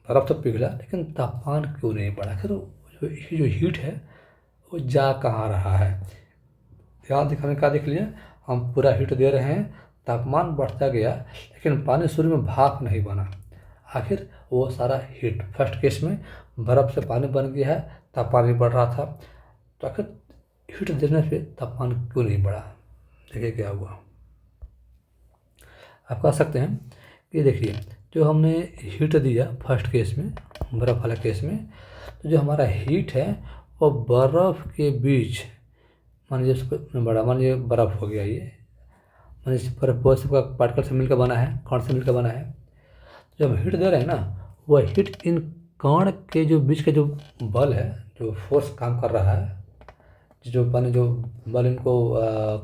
बर्फ़ तो पिघला लेकिन तापमान क्यों नहीं बढ़ा, फिर जो हीट है वो जा कहाँ रहा है। यहाँ दिखाने का देख लिया, हम पूरा हीट दे रहे हैं, तापमान बढ़ता गया, लेकिन पानी शुरू में भाप नहीं बना। आखिर वो सारा हीट फर्स्ट केस में बर्फ़ से पानी बन गया है, तापमान भी बढ़ रहा था, तो आखिर हीट देने से तापमान क्यों नहीं बढ़ा। देखिए क्या हुआ, आप कह सकते हैं कि देखिए जो हमने हीट दिया फर्स्ट केस में, बर्फ़ वाला केस में, तो जो हमारा हीट है वो बर्फ़ के बीच, मान लीजिए इसको बड़ा, मान लीजिए बर्फ़ हो गया, ये मान लीजिए बर्फ़ बहुत से पार्टिकल से मिलकर बना है, कण से मिलकर बना है। जब हम हीट दे रहे हैं ना, वह हीट इन कण के जो बीच के जो बल है, जो फोर्स काम कर रहा है, जो बल इनको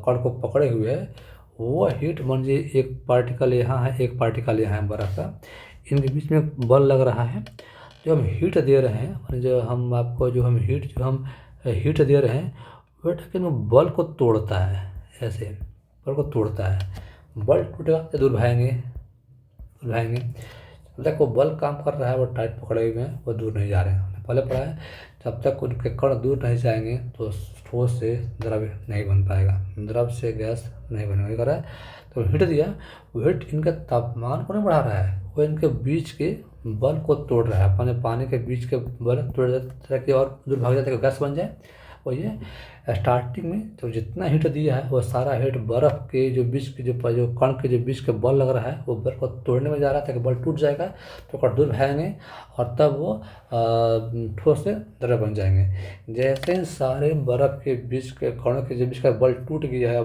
कण को पकड़े हुए है, वो हीट मान लीजिए एक पार्टिकल यहाँ है, एक पार्टिकल यहाँ है बर्फ़ का, इनके बीच में बल लग रहा है। जो हम हीट दे रहे हैं, जो हम हीट दे रहे हैं वो लेकिन वो बल को तोड़ता है, ऐसे बल को तोड़ता है। बल टूटेगा तो दूर भागेंगे, जब तक वो बल काम कर रहा है, वो टाइट पकड़े हुए हैं, वो दूर नहीं जा रहे हैं। पहले पढ़ा है, जब तक उनके कण दूर नहीं जाएंगे तो ठोस से द्रव्य नहीं बन पाएगा, द्रव्य से गैस नहीं बनेगा। कर रहा है तो हीट दिया, वो हीट इनका तापमान को नहीं बढ़ा रहा है, वो इनके बीच के बल को तोड़ रहा है। पानी के बीच के बल तोड़ देता है कि और दूर भाग जाता है कि गैस बन जाए, वही है, स्टार्टिंग में तो जितना हीट दिया है वो सारा हीट बर्फ़ के जो बीच के जो कण के जो बीच के बल लग रहा है वो बर्फ़ को तोड़ने में जा रहा था कि बल टूट जाएगा तो कण दूर भागेंगे और तब वो ठोस से द्रव बन जाएंगे। जैसे सारे बर्फ़ के बीच के कणों के जो बीच का बल टूट गया है,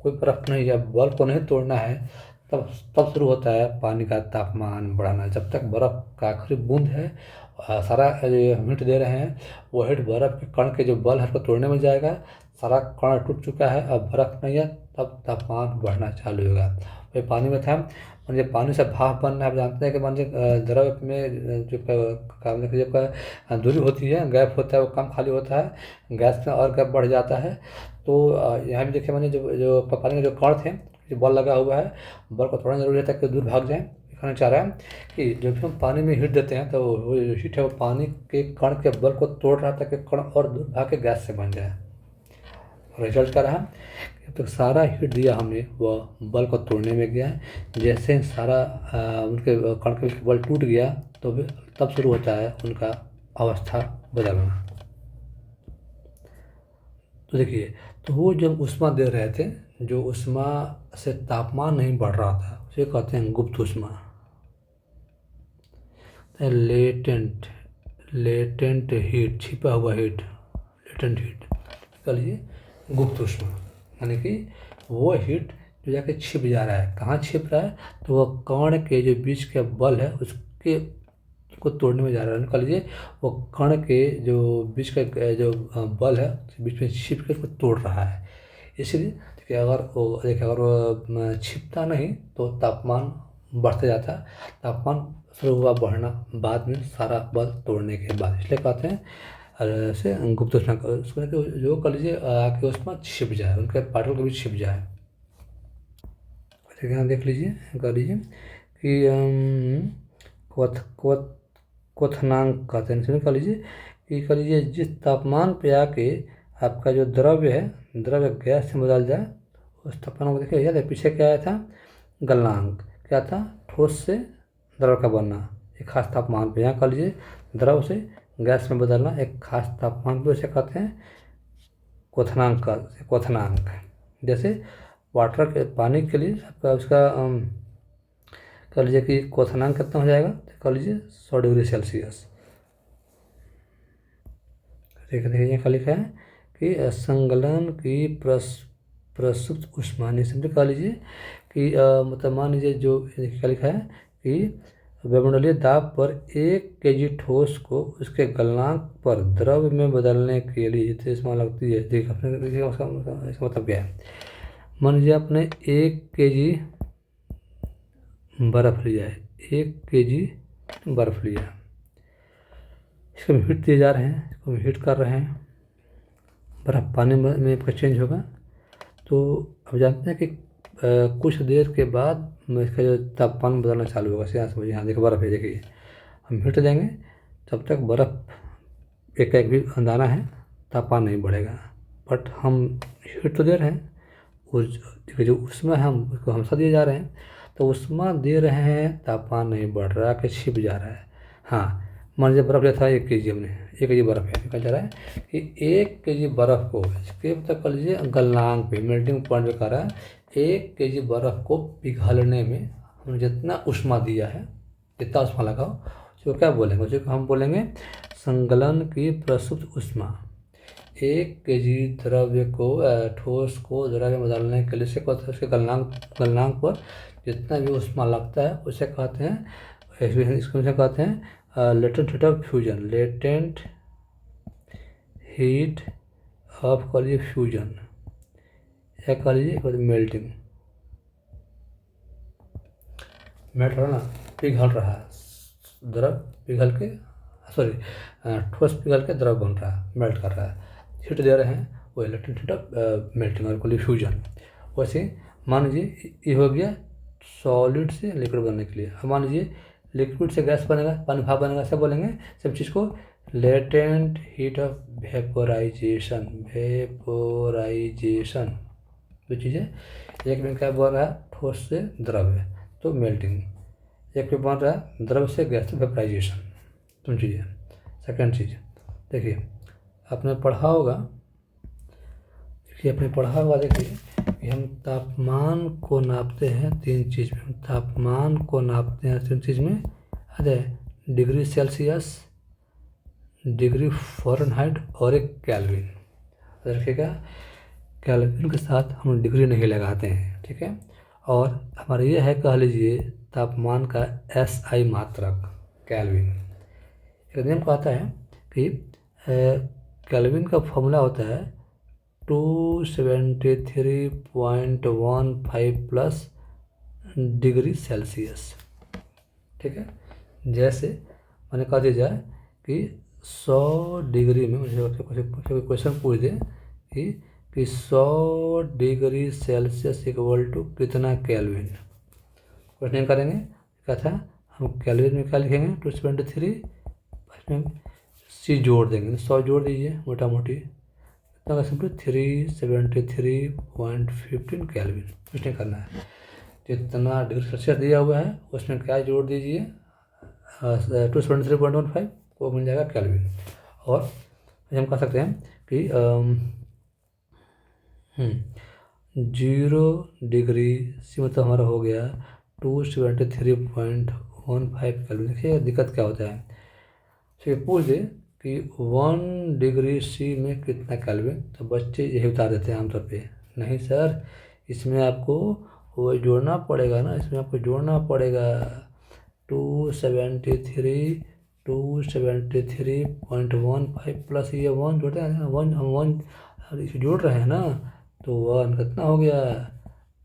कोई बर्फ़ नहीं है, बल को नहीं तोड़ना है, तब तब शुरू होता है पानी का तापमान बढ़ाना। जब तक बर्फ़ का आखिरी बूंद है सारा जो हीट दे रहे हैं वो हीट बर्फ़ के कण के जो बल है उसको तोड़ने में जाएगा। सारा कण टूट चुका है, अब बर्फ़ नहीं है, तब तापमान बढ़ना चालू होगा। वही पानी में था, मान लीजिए पानी से भाप बन रहा है। आप जानते हैं कि मान लीजिए द्रव में जो कार्बन की जो दूरी होती है, गैप होता है, वो कम खाली होता है, गैस में और गैप बढ़ जाता है। तो यहाँ भी देखिए मैंने जो जो पानी के जो कण थे, जो बल लगा हुआ है, बल को थोड़ा जरूरी है ताकि दूर भाग जाए। कहना चाह रहा है कि जब भी हम पानी में हीट देते हैं तो वो जो हीट है वो पानी के कण के बल को तोड़ रहा था ताकि कण और दूर भाग के गैस से बन जाए। रिजल्ट क्या रहा कि तो सारा हीट दिया हमने वह बल को तोड़ने में गया है। जैसे सारा उनके कण के बल टूट गया तो फिर तब शुरू होता है उनका अवस्था बदलना। तो देखिए, तो वो जब ऊष्मा दे रहे थे, जो ऊष्मा से तापमान नहीं बढ़ रहा था उसे कहते हैं गुप्त ऊष्मा। लेटेंट लेटेंट हीट, छिपा हुआ हीट, लेटेंट हीट कह लीजिए गुप्त ऊष्मा। यानी कि वो हीट जो जाके छिप जा रहा है, कहाँ छिप रहा है, तो वह कण के जो बीच के बल है उसके को तोड़ने में जा रहा है। कह लीजिए वो कण के जो बीच का जो बल है बीच में छिप के उसको तोड़ रहा है। इसलिए देखिए अगर वो छिपता नहीं तो तापमान बढ़ते जाता। तापमान शुरू हुआ बढ़ना बाद में सारा बल तोड़ने के बाद, इसलिए कहते हैं ऐसे गुप्त ऊष्मा उसमें जो कह लीजिए आके ऊष्मा छिप जाए, उनके पार्टिकल के बीच छिप जाए। यहाँ देख लीजिए, कह लीजिए कि क्वथनांक कहते हैं, इसमें कह लीजिए कि कह लीजिए जिस तापमान पे आके आपका जो द्रव्य है, द्रव्य गैस से बदल जाए, उस तापमान को देखिए याद है पीछे क्या आया था, गलनांक क्या था, ठोस से द्रव का बनना एक खास तापमान पे। यहाँ कह लीजिए द्रव से गैस में बदलना एक खास तापमान पे, उसे कहते हैं क्वथनांक। क्वथनांक जैसे वाटर के पानी के लिए आपका उसका कह लीजिए कि क्वथनांक कितना हो जाएगा, तो कह लीजिए 100 डिग्री सेल्सियस। देखिए क्या लिखा है कि संगलन की प्रसुप्त ऊष्मा, सिंपली कह लीजिए कि मतलब मान लीजिए जो क्या लिखा है कि वायुमंडलीय दाब पर 1 kg ठोस को उसके गलनांक पर द्रव में बदलने के लिए जितनी ऊष्मा लगती है। देखिए अपने इसका मतलब क्या है, मान लीजिए आपने 1 kg बर्फ़ लिया है, 1 kg बर्फ़ लिया, इसको हम हीट दिए जा रहे हैं, इसको हम हीट कर रहे हैं, बर्फ़ पानी में आपका चेंज होगा। तो अब जानते हैं कि कुछ देर के बाद इसका जो तापमान बदलना चालू होगा। यहाँ समझिए, यहाँ देखिए बर्फ़ है, देखिए हम हीट देंगे तब तक बर्फ़ एक एक भी दाना है, तापमान नहीं बढ़ेगा। बट हम हीट तो दे रहे हैं, उस देखिए जो ऊष्मा है हम उसको हमेशा दिए जा रहे हैं, तो ऊष्मा दे रहे हैं, तापमान नहीं बढ़ रहा कि छिप जा रहा है। हाँ, मान लीजिए बर्फ़ लेता है 1 kg, हमने 1 kg बर्फ़ है, कहा जा रहा है कि 1 kg बर्फ़ को इसके मतलब कर लीजिए गलनांक पे, मेल्टिंग पॉइंट पे कह रहा है 1 kg बर्फ़ को पिघलने में हमने जितना ऊष्मा दिया है, जितना ऊष्मा लगाओ उसको क्या बोलेंगे, उसको हम बोलेंगे संगलन की प्रसुप्त ऊष्मा। 1 kg द्रव्य को ठोस को द्रव्य में बदलने के लिए से कहते हैं उसके गलनांक पर जितना भी ऊष्मा लगता है उसे कहते हैं, इसको कहते हैं latent heat of fusion. Latent heat of कह लीजिए फ्यूजन, या कह लीजिए मेल्टिंग। मेल्ट रहा ना, पिघल रहा है, द्रव पिघल के सॉरी ठोस पिघल के द्रव बन रहा है, मेल्ट कर रहा है, हीट दे रहे हैं, वो लेटेंट हीट ऑफ मेल्टिंग और कह फ्यूजन। वैसे मान लीजिए ये हो गया सॉलिड से लिक्विड बनने के लिए। अब मान लीजिए लिक्विड से गैस बनेगा, पानी भाप बनेगा, सब बोलेंगे सब चीज़ को latent heat of vaporisation. Vaporisation जो चीज़ है, एक में क्या बन रहा है ठोस से द्रव्य तो मेल्टिंग, एक में बन रहा है द्रव से गैस तो वेपोराइजेशन। समझिए सेकेंड चीज़, देखिए आपने पढ़ा होगा ये आपने पढ़ा होगा, देखिए कि हम तापमान को नापते हैं 3 चीज़ में। हम तापमान को नापते हैं 3 चीज़ में, अरे डिग्री सेल्सियस, डिग्री फ़ारेनहाइट और एक केल्विन। रखिएगा, केल्विन के साथ हम डिग्री नहीं लगाते हैं, ठीक है। और हमारा ये है, कह लीजिए तापमान का SI मात्रक केल्विन। एक नियम कहता है कि केल्विन का फॉर्मूला होता है 273.15 प्लस डिग्री सेल्सियस, ठीक है। जैसे मैंने कह दिया जाए कि 100 डिग्री में मुझे क्वेश्चन पूछ दे कि 100 डिग्री सेल्सियस इक्वल टू कितना केल्विन। क्वेश्चन करेंगे, क्या था, हम केल्विन में क्या लिखेंगे 273, इसमें C जोड़ देंगे, 100 जोड़ दीजिए मोटा मोटी, कितना सिंपल 373.15 केल्विन। कुछ नहीं करना है, जितना डिग्री सेल्सियस दिया हुआ है उसमें क्या जोड़ दीजिए 273.15 वो मिल जाएगा केल्विन। और हम कह सकते हैं कि 0 डिग्री से मतलब हमारा हो गया 273.15 केल्विन। देखिए दिक्कत क्या होता है, फिर पूछ दे कि 1 डिग्री C में कितना केल्विन, तो बच्चे यही बता देते हैं आमतौर पे, नहीं सर इसमें आपको वो जोड़ना पड़ेगा ना, इसमें आपको जोड़ना पड़ेगा 273.15 प्लस ये 1 जोड़ते हैं ना, 1 इसे जोड़ रहे हैं ना, तो 1 कितना हो गया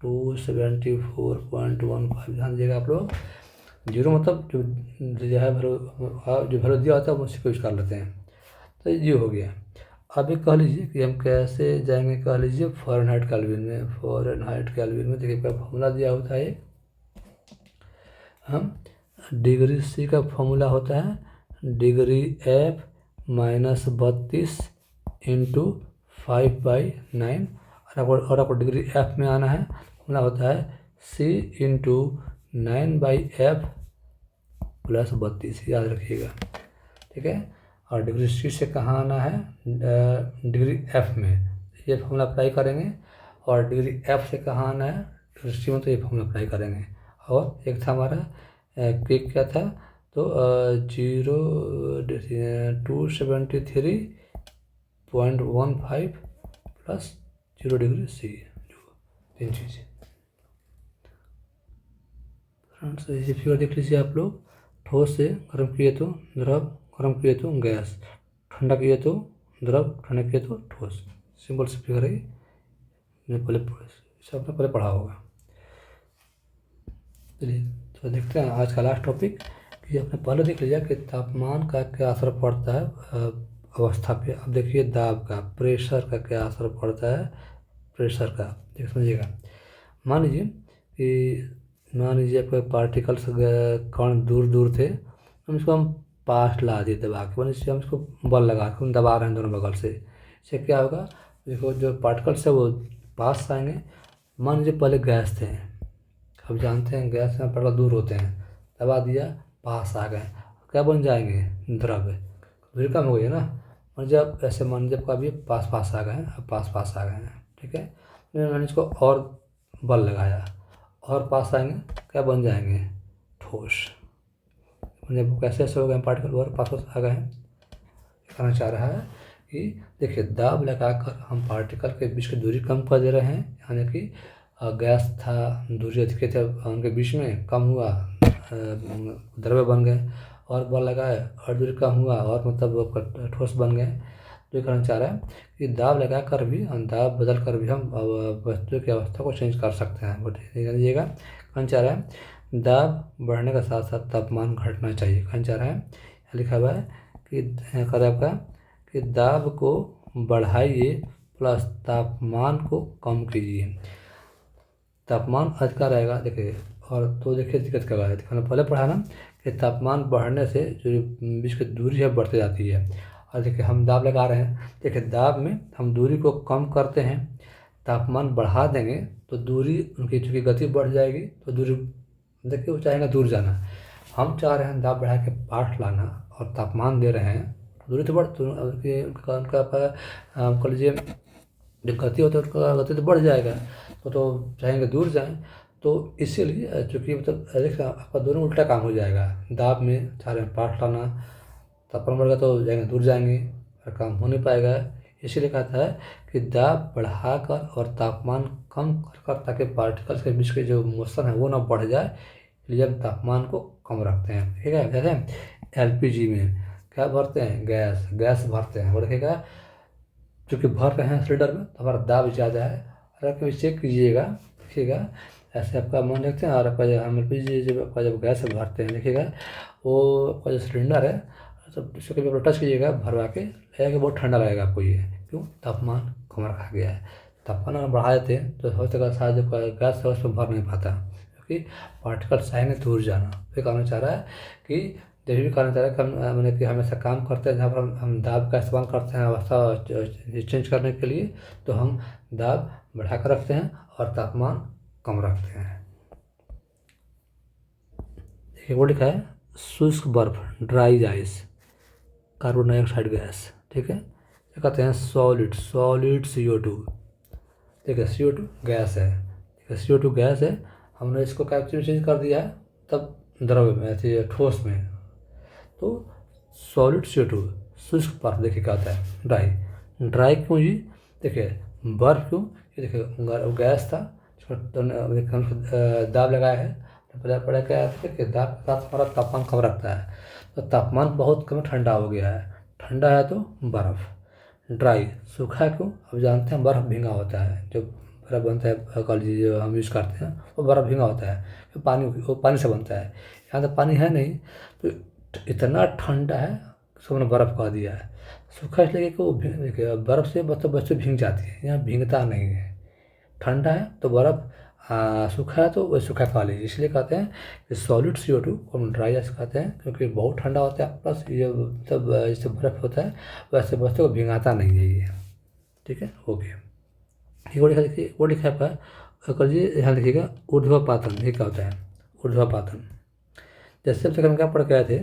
274.15। ध्यान दीजिएगा आप लोग, जीरो मतलब जो है जो वैल्यू दिया होता है वो उसी को यूज कर लेते हैं, तो ये हो गया। अब एक कह लीजिए कि हम कैसे जाएंगे, कह लीजिए फ़ारेनहाइट केल्विन में। फ़ारेनहाइट केल्विन में देखिए क्या फॉर्मूला दिया होता है, हम डिग्री C का फॉर्मूला होता है डिग्री F माइनस 32 इंटू 5/9। और आपको डिग्री F में आना है, फॉर्मूला होता है C इंटू 9/F प्लस 32, याद रखिएगा, ठीक है। और डिग्री C से कहाँ आना है, डिग्री F में, ये फॉर्मूला अप्लाई करेंगे। और डिग्री F से कहाँ आना है, डिग्री C में, तो ये फॉर्मूला अप्लाई करेंगे। और एक था हमारा क्विक क्या था, तो 273.15 प्लस 0 डिग्री C, जो 3 चीज़ें। फ्रेंड्स ये फिगर देख लीजिए आप लोग, ठोस से गर्म किए तो द्रव, गर्म किए तो गैस, ठंडा किए तो द्रव, ठंडा किए तो ठोस। सिंपल सी फिगर है, आपने पहले पढ़ा होगा। चलिए तो देखते हैं आज का लास्ट टॉपिक, कि आपने पहले देख लिया कि तापमान का क्या असर पड़ता है अवस्था पे। अब देखिए दाब का, प्रेशर का क्या असर पड़ता है, प्रेशर का देख समझिएगा। मान लीजिए आपके पार्टिकल्स कण दूर दूर थे, हम इसको हम पास ला दिए दबा के, मान लीजिए हम इसको बल लगा के हम दबा रहे हैं दोनों बगल से, इससे क्या होगा, देखो जो पार्टिकल्स है वो पास आएंगे। मान लीजिए पहले गैस थे, अब जानते हैं गैस में पार्टिकल दूर होते हैं, दबा दिया पास आ गए, क्या बन जाएंगे, द्रव, दूरी कम हो गई है ना। और जब ऐसे मान लीजिए कभी पास पास आ गए हैं, अब पास आ गए हैं, ठीक है, मैंने इसको और बल लगाया और पास आएंगे, क्या बन जाएंगे, ठोस। जब कैसे ऐसे हो गए पार्टिकल और पास पास आ गए हैं, कहना चाह रहा है कि देखिए दाब लगाकर हम पार्टिकल के बीच की दूरी कम कर दे रहे हैं, यानी कि गैस था, दूरी अधिक थे, उनके बीच में कम हुआ, द्रव्य बन गए, और बल लगाए और दूरी कम हुआ और मतलब ठोस बन गए। जो कहना चाह रहा है कि दाब लगाकर भी, दाब बदल कर भी हम वस्तु की अवस्था को चेंज कर सकते हैं। लीजिएगा, कहना चाह रहा है दाब बढ़ने के साथ साथ तापमान घटना चाहिए। कहना चाह रहा है, लिखा हुआ है कि आपका कि दाब को बढ़ाइए प्लस तापमान को कम कीजिए। तापमान अधिक रहेगा, देखिए, और तो देखिए दिक्कत क्या है, हमने पहले पढ़ा ना कि तापमान बढ़ने से जो बीच की दूरी है बढ़ती जाती है। और देखिए हम दाब लगा रहे हैं, देखिए दाब में हम दूरी को कम करते हैं, तापमान बढ़ा देंगे तो दूरी उनकी चूँकि गति बढ़ जाएगी, तो दूरी देखिए वो चाहेंगे दूर जाना, हम चाह रहे हैं दाब बढ़ा के पास लाना और तापमान दे रहे हैं, दूरी तो बढ़ उनका कह लीजिए जब गति होता है उसका गति तो बढ़ जाएगा, तो चाहेंगे दूर जाएँ। तो इसीलिए चूँकि मतलब देखिए आपका दोनों उल्टा काम हो जाएगा। दाब में चाह रहे हैं पाठ लाना, तापमान बढ़ेगा तो जाएंगे दूर जाएंगे और काम हो नहीं पाएगा। इसीलिए कहता है कि दाब बढ़ाकर और तापमान कम कर ताकि पार्टिकल्स के बीच के जो मोशन है वो ना बढ़ जाए, इसलिए हम तापमान को कम रखते हैं। ठीक है, जैसे एलपीजी में क्या भरते हैं, गैस भरते हैं। वो देखिएगा चूँकि भर रहे हैं सिलेंडर में तो हमारा दाब ज़्यादा है। अगर कभी चेक कीजिएगा, देखिएगा ऐसे आपका मन रखते हैं और आपका जो हम एलपीजी जब आपका जब गैस भरते हैं, देखिएगा वो आपका जो सिलेंडर है सब उसको कभी आप टच कीजिएगा भरवा के लगेगा, बहुत ठंडा लगेगा आपको। ये क्यों, तापमान कम रखा गया है। तापमान अगर बढ़ा देते तो हो सकता है शायद जो गैस है उस पर भर नहीं पाता, क्योंकि पार्टिकल्स चाहेंगे दूर जाना। तो कहना चाह रहा है कि जब भी कहना चाह रहा है कि हम मैंने कि हमेशा काम करते हैं जहाँ पर हम दाब का इस्तेमाल करते हैं अवस्था चेंज करने के लिए, तो हम दाब बढ़ा कर रखते हैं और तापमान कम रखते हैं। देखिए वो लिखा है शुष्क बर्फ, dry ice, carbon dioxide gas. ठीक है, क्या कहते हैं, सॉलिड CO2। देखिए CO2 गैस है, ठीक है, CO2 गैस है। हमने इसको कैप्चर चेंज कर दिया है तब द्रव्य में ऐसे ठोस में, तो सॉलिड CO2 शुष्क बर्फ। देखिए क्या होता है, ड्राई क्यों जी, देखिए बर्फ क्यों, ये देखिए गैस था दाब लगाया है तो पहले क्या है कि दाब के साथ हमारा तापमान कम रखता है, तो तापमान बहुत कम ठंडा हो गया है। ठंडा है तो बर्फ़। ड्राई सूखा क्यों, अब जानते हैं बर्फ़ भींगा होता है, जो बर्फ़ बनता है कॉलेज जो हम यूज़ करते हैं वो बर्फ़ भींगा होता है, वो पानी से बनता है। यहाँ तो पानी है नहीं तो इतना ठंडा है उसको हमने बर्फ़ कह दिया है। सूखा इसलिए कि वो देखिए बर्फ़ से मतलब बच्चे भींग जाती है, यहाँ भींगता नहीं है। ठंडा है तो बर्फ़, सूखा है तो वही सूखा खा लीजिए। इसलिए कहते हैं कि सॉलिड CO2 को हम ड्राई आइस कहते हैं, क्योंकि बहुत ठंडा होता है प्लस ये मतलब जैसे बर्फ़ होता है वैसे बच्चों को भिंगाता नहीं है ये। ठीक है, ओके। ये वो लिखा, देखिए वो लिखा है आपका, करिए यहाँ देखिएगा ऊर्ध्वपातन। ये क्या होता है, ऊर्ध्वपातन। जैसे अब तक हम क्या पढ़ के आए थे,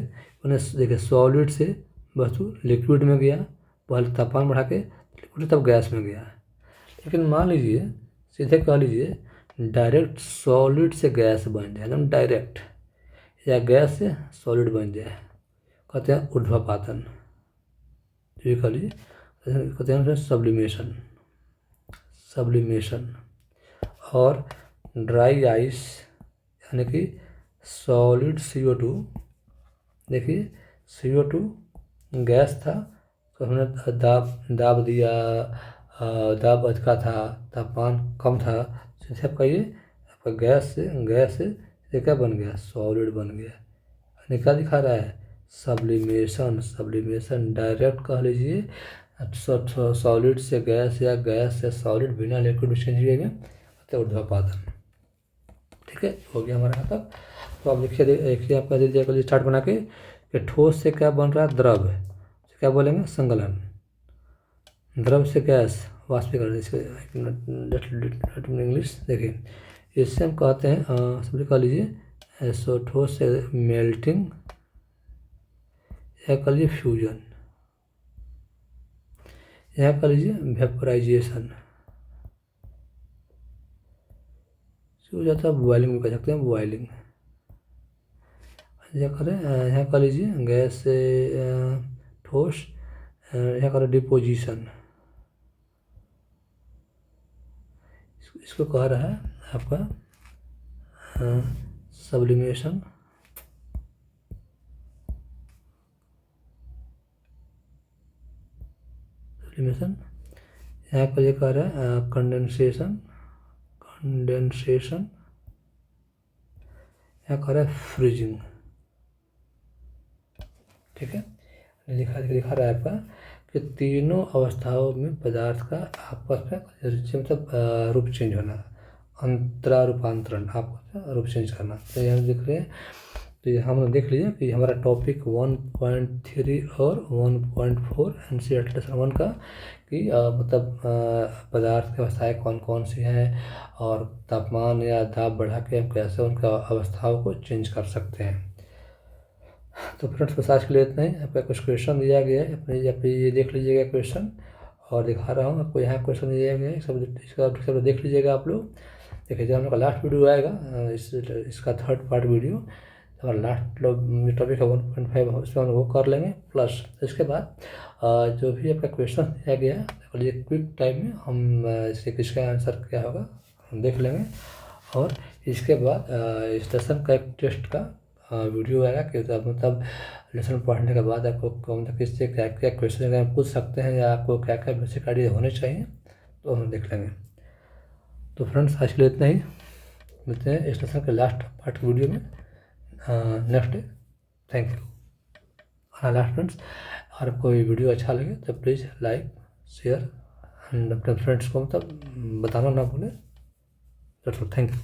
उन्हें देखिए सॉलिड से वस्तु लिक्विड में गया, पहले तापमान बढ़ा के लिक्विड तब गैस में गया। लेकिन मान लीजिए सीधे कह लीजिए डायरेक्ट सॉलिड से गैस बन जाए, एकदम डायरेक्ट, या गैस से सॉलिड बन जाए, कहते हैं ऊर्ध्वपातन। तो ये कह लीजिए कहते हैं सब्लिमेशन। और ड्राई आइस यानी कि सॉलिड CO2, देखिए CO2 गैस था तो हमने दाब दिया, दाब अधिका था, तापमान कम था, जैसे आपका ये आपका गैस से ये क्या बन गया, सॉलिड बन गया। यानी क्या दिखा रहा है, सब्लिमेशन। डायरेक्ट कह लीजिए सॉलिड से गैस या गैस से सॉलिड बिना लिक्विड चेंज किए गए, तो ऊर्ध्वपातन। ठीक है, हो गया हमारा यहाँ तक। तो आप देखिए आपका दे दिया चार्ट बना के कि ठोस से क्या बन रहा है, द्रव से क्या बोलेंगे, संगलन। द्रव से गैस, वाष्पीकरण। इसके इंग्लिश देखिए, इससे हम कहते हैं समझ कह लीजिए सो ठोस से मेल्टिंग या कह लीजिए फ्यूजन, या कह लीजिए वेपराइजेशन। हो जाता है बॉइलिंग भी कह सकते हैं, बॉइलिंग। या करें यहाँ कह लीजिए गैस से ठोस, यहाँ करें डिपोजिशन। इसको कह रहा है आपका सब्लिमेशन। यहाँ पर ये कह रहा है कंडेंसेशन। यहाँ कह रहा है फ्रीजिंग। ठीक है, दिखा रहा है आपका कि तीनों अवस्थाओं में पदार्थ का आपस में मतलब रूप चेंज होना, अंतरा रूपांतरण, आपस में रूप चेंज करना। तो यहाँ देख रहे हैं, तो ये हम देख लीजिए कि हमारा टॉपिक 1.3 और 1.4 NCERT लेसन 1 का कि मतलब पदार्थ की अवस्थाएँ कौन कौन सी हैं और तापमान या दाब बढ़ा के हम कैसे उनका अवस्थाओं को चेंज कर सकते हैं। तो फ्रेंड्स बस आज के लिए इतना ही। आपका कुछ क्वेश्चन दिया गया है, अपने ये देख लीजिएगा क्वेश्चन और दिखा रहा हूँ आपको। यहाँ क्वेश्चन दिए गए हैं, सब सब देख लीजिएगा आप लोग। देखिए जब हम लोग का लास्ट वीडियो आएगा, इसका थर्ड पार्ट वीडियो, हमारा लास्ट टॉपिक है 1.5, उसमें हम वो कर लेंगे। प्लस इसके बाद जो भी आपका क्वेश्चन दिया गया है, ये क्विक टाइम में हम इसके किसका आंसर क्या होगा हम देख लेंगे। और इसके बाद इस लेसन का एक टेस्ट का वीडियो आएगा कि मतलब लेसन पढ़ने के बाद आपको कौन सा किससे क्या क्या क्वेश्चन अगर पूछ सकते हैं या आपको क्या क्या बेसिक आइडिया होने चाहिए, तो हम देख लेंगे। तो फ्रेंड्स आज के लिए इतना ही, मिलते हैं इस लेसन के लास्ट पार्ट की वीडियो में नेक्स्ट डे। Thank you. हाँ लास्ट फ्रेंड्स, अगर आपको ये वीडियो अच्छा लगे तो प्लीज़ लाइक शेयर एंड अपने फ्रेंड्स को मतलब बताना ना भूलें। That's all, thank you.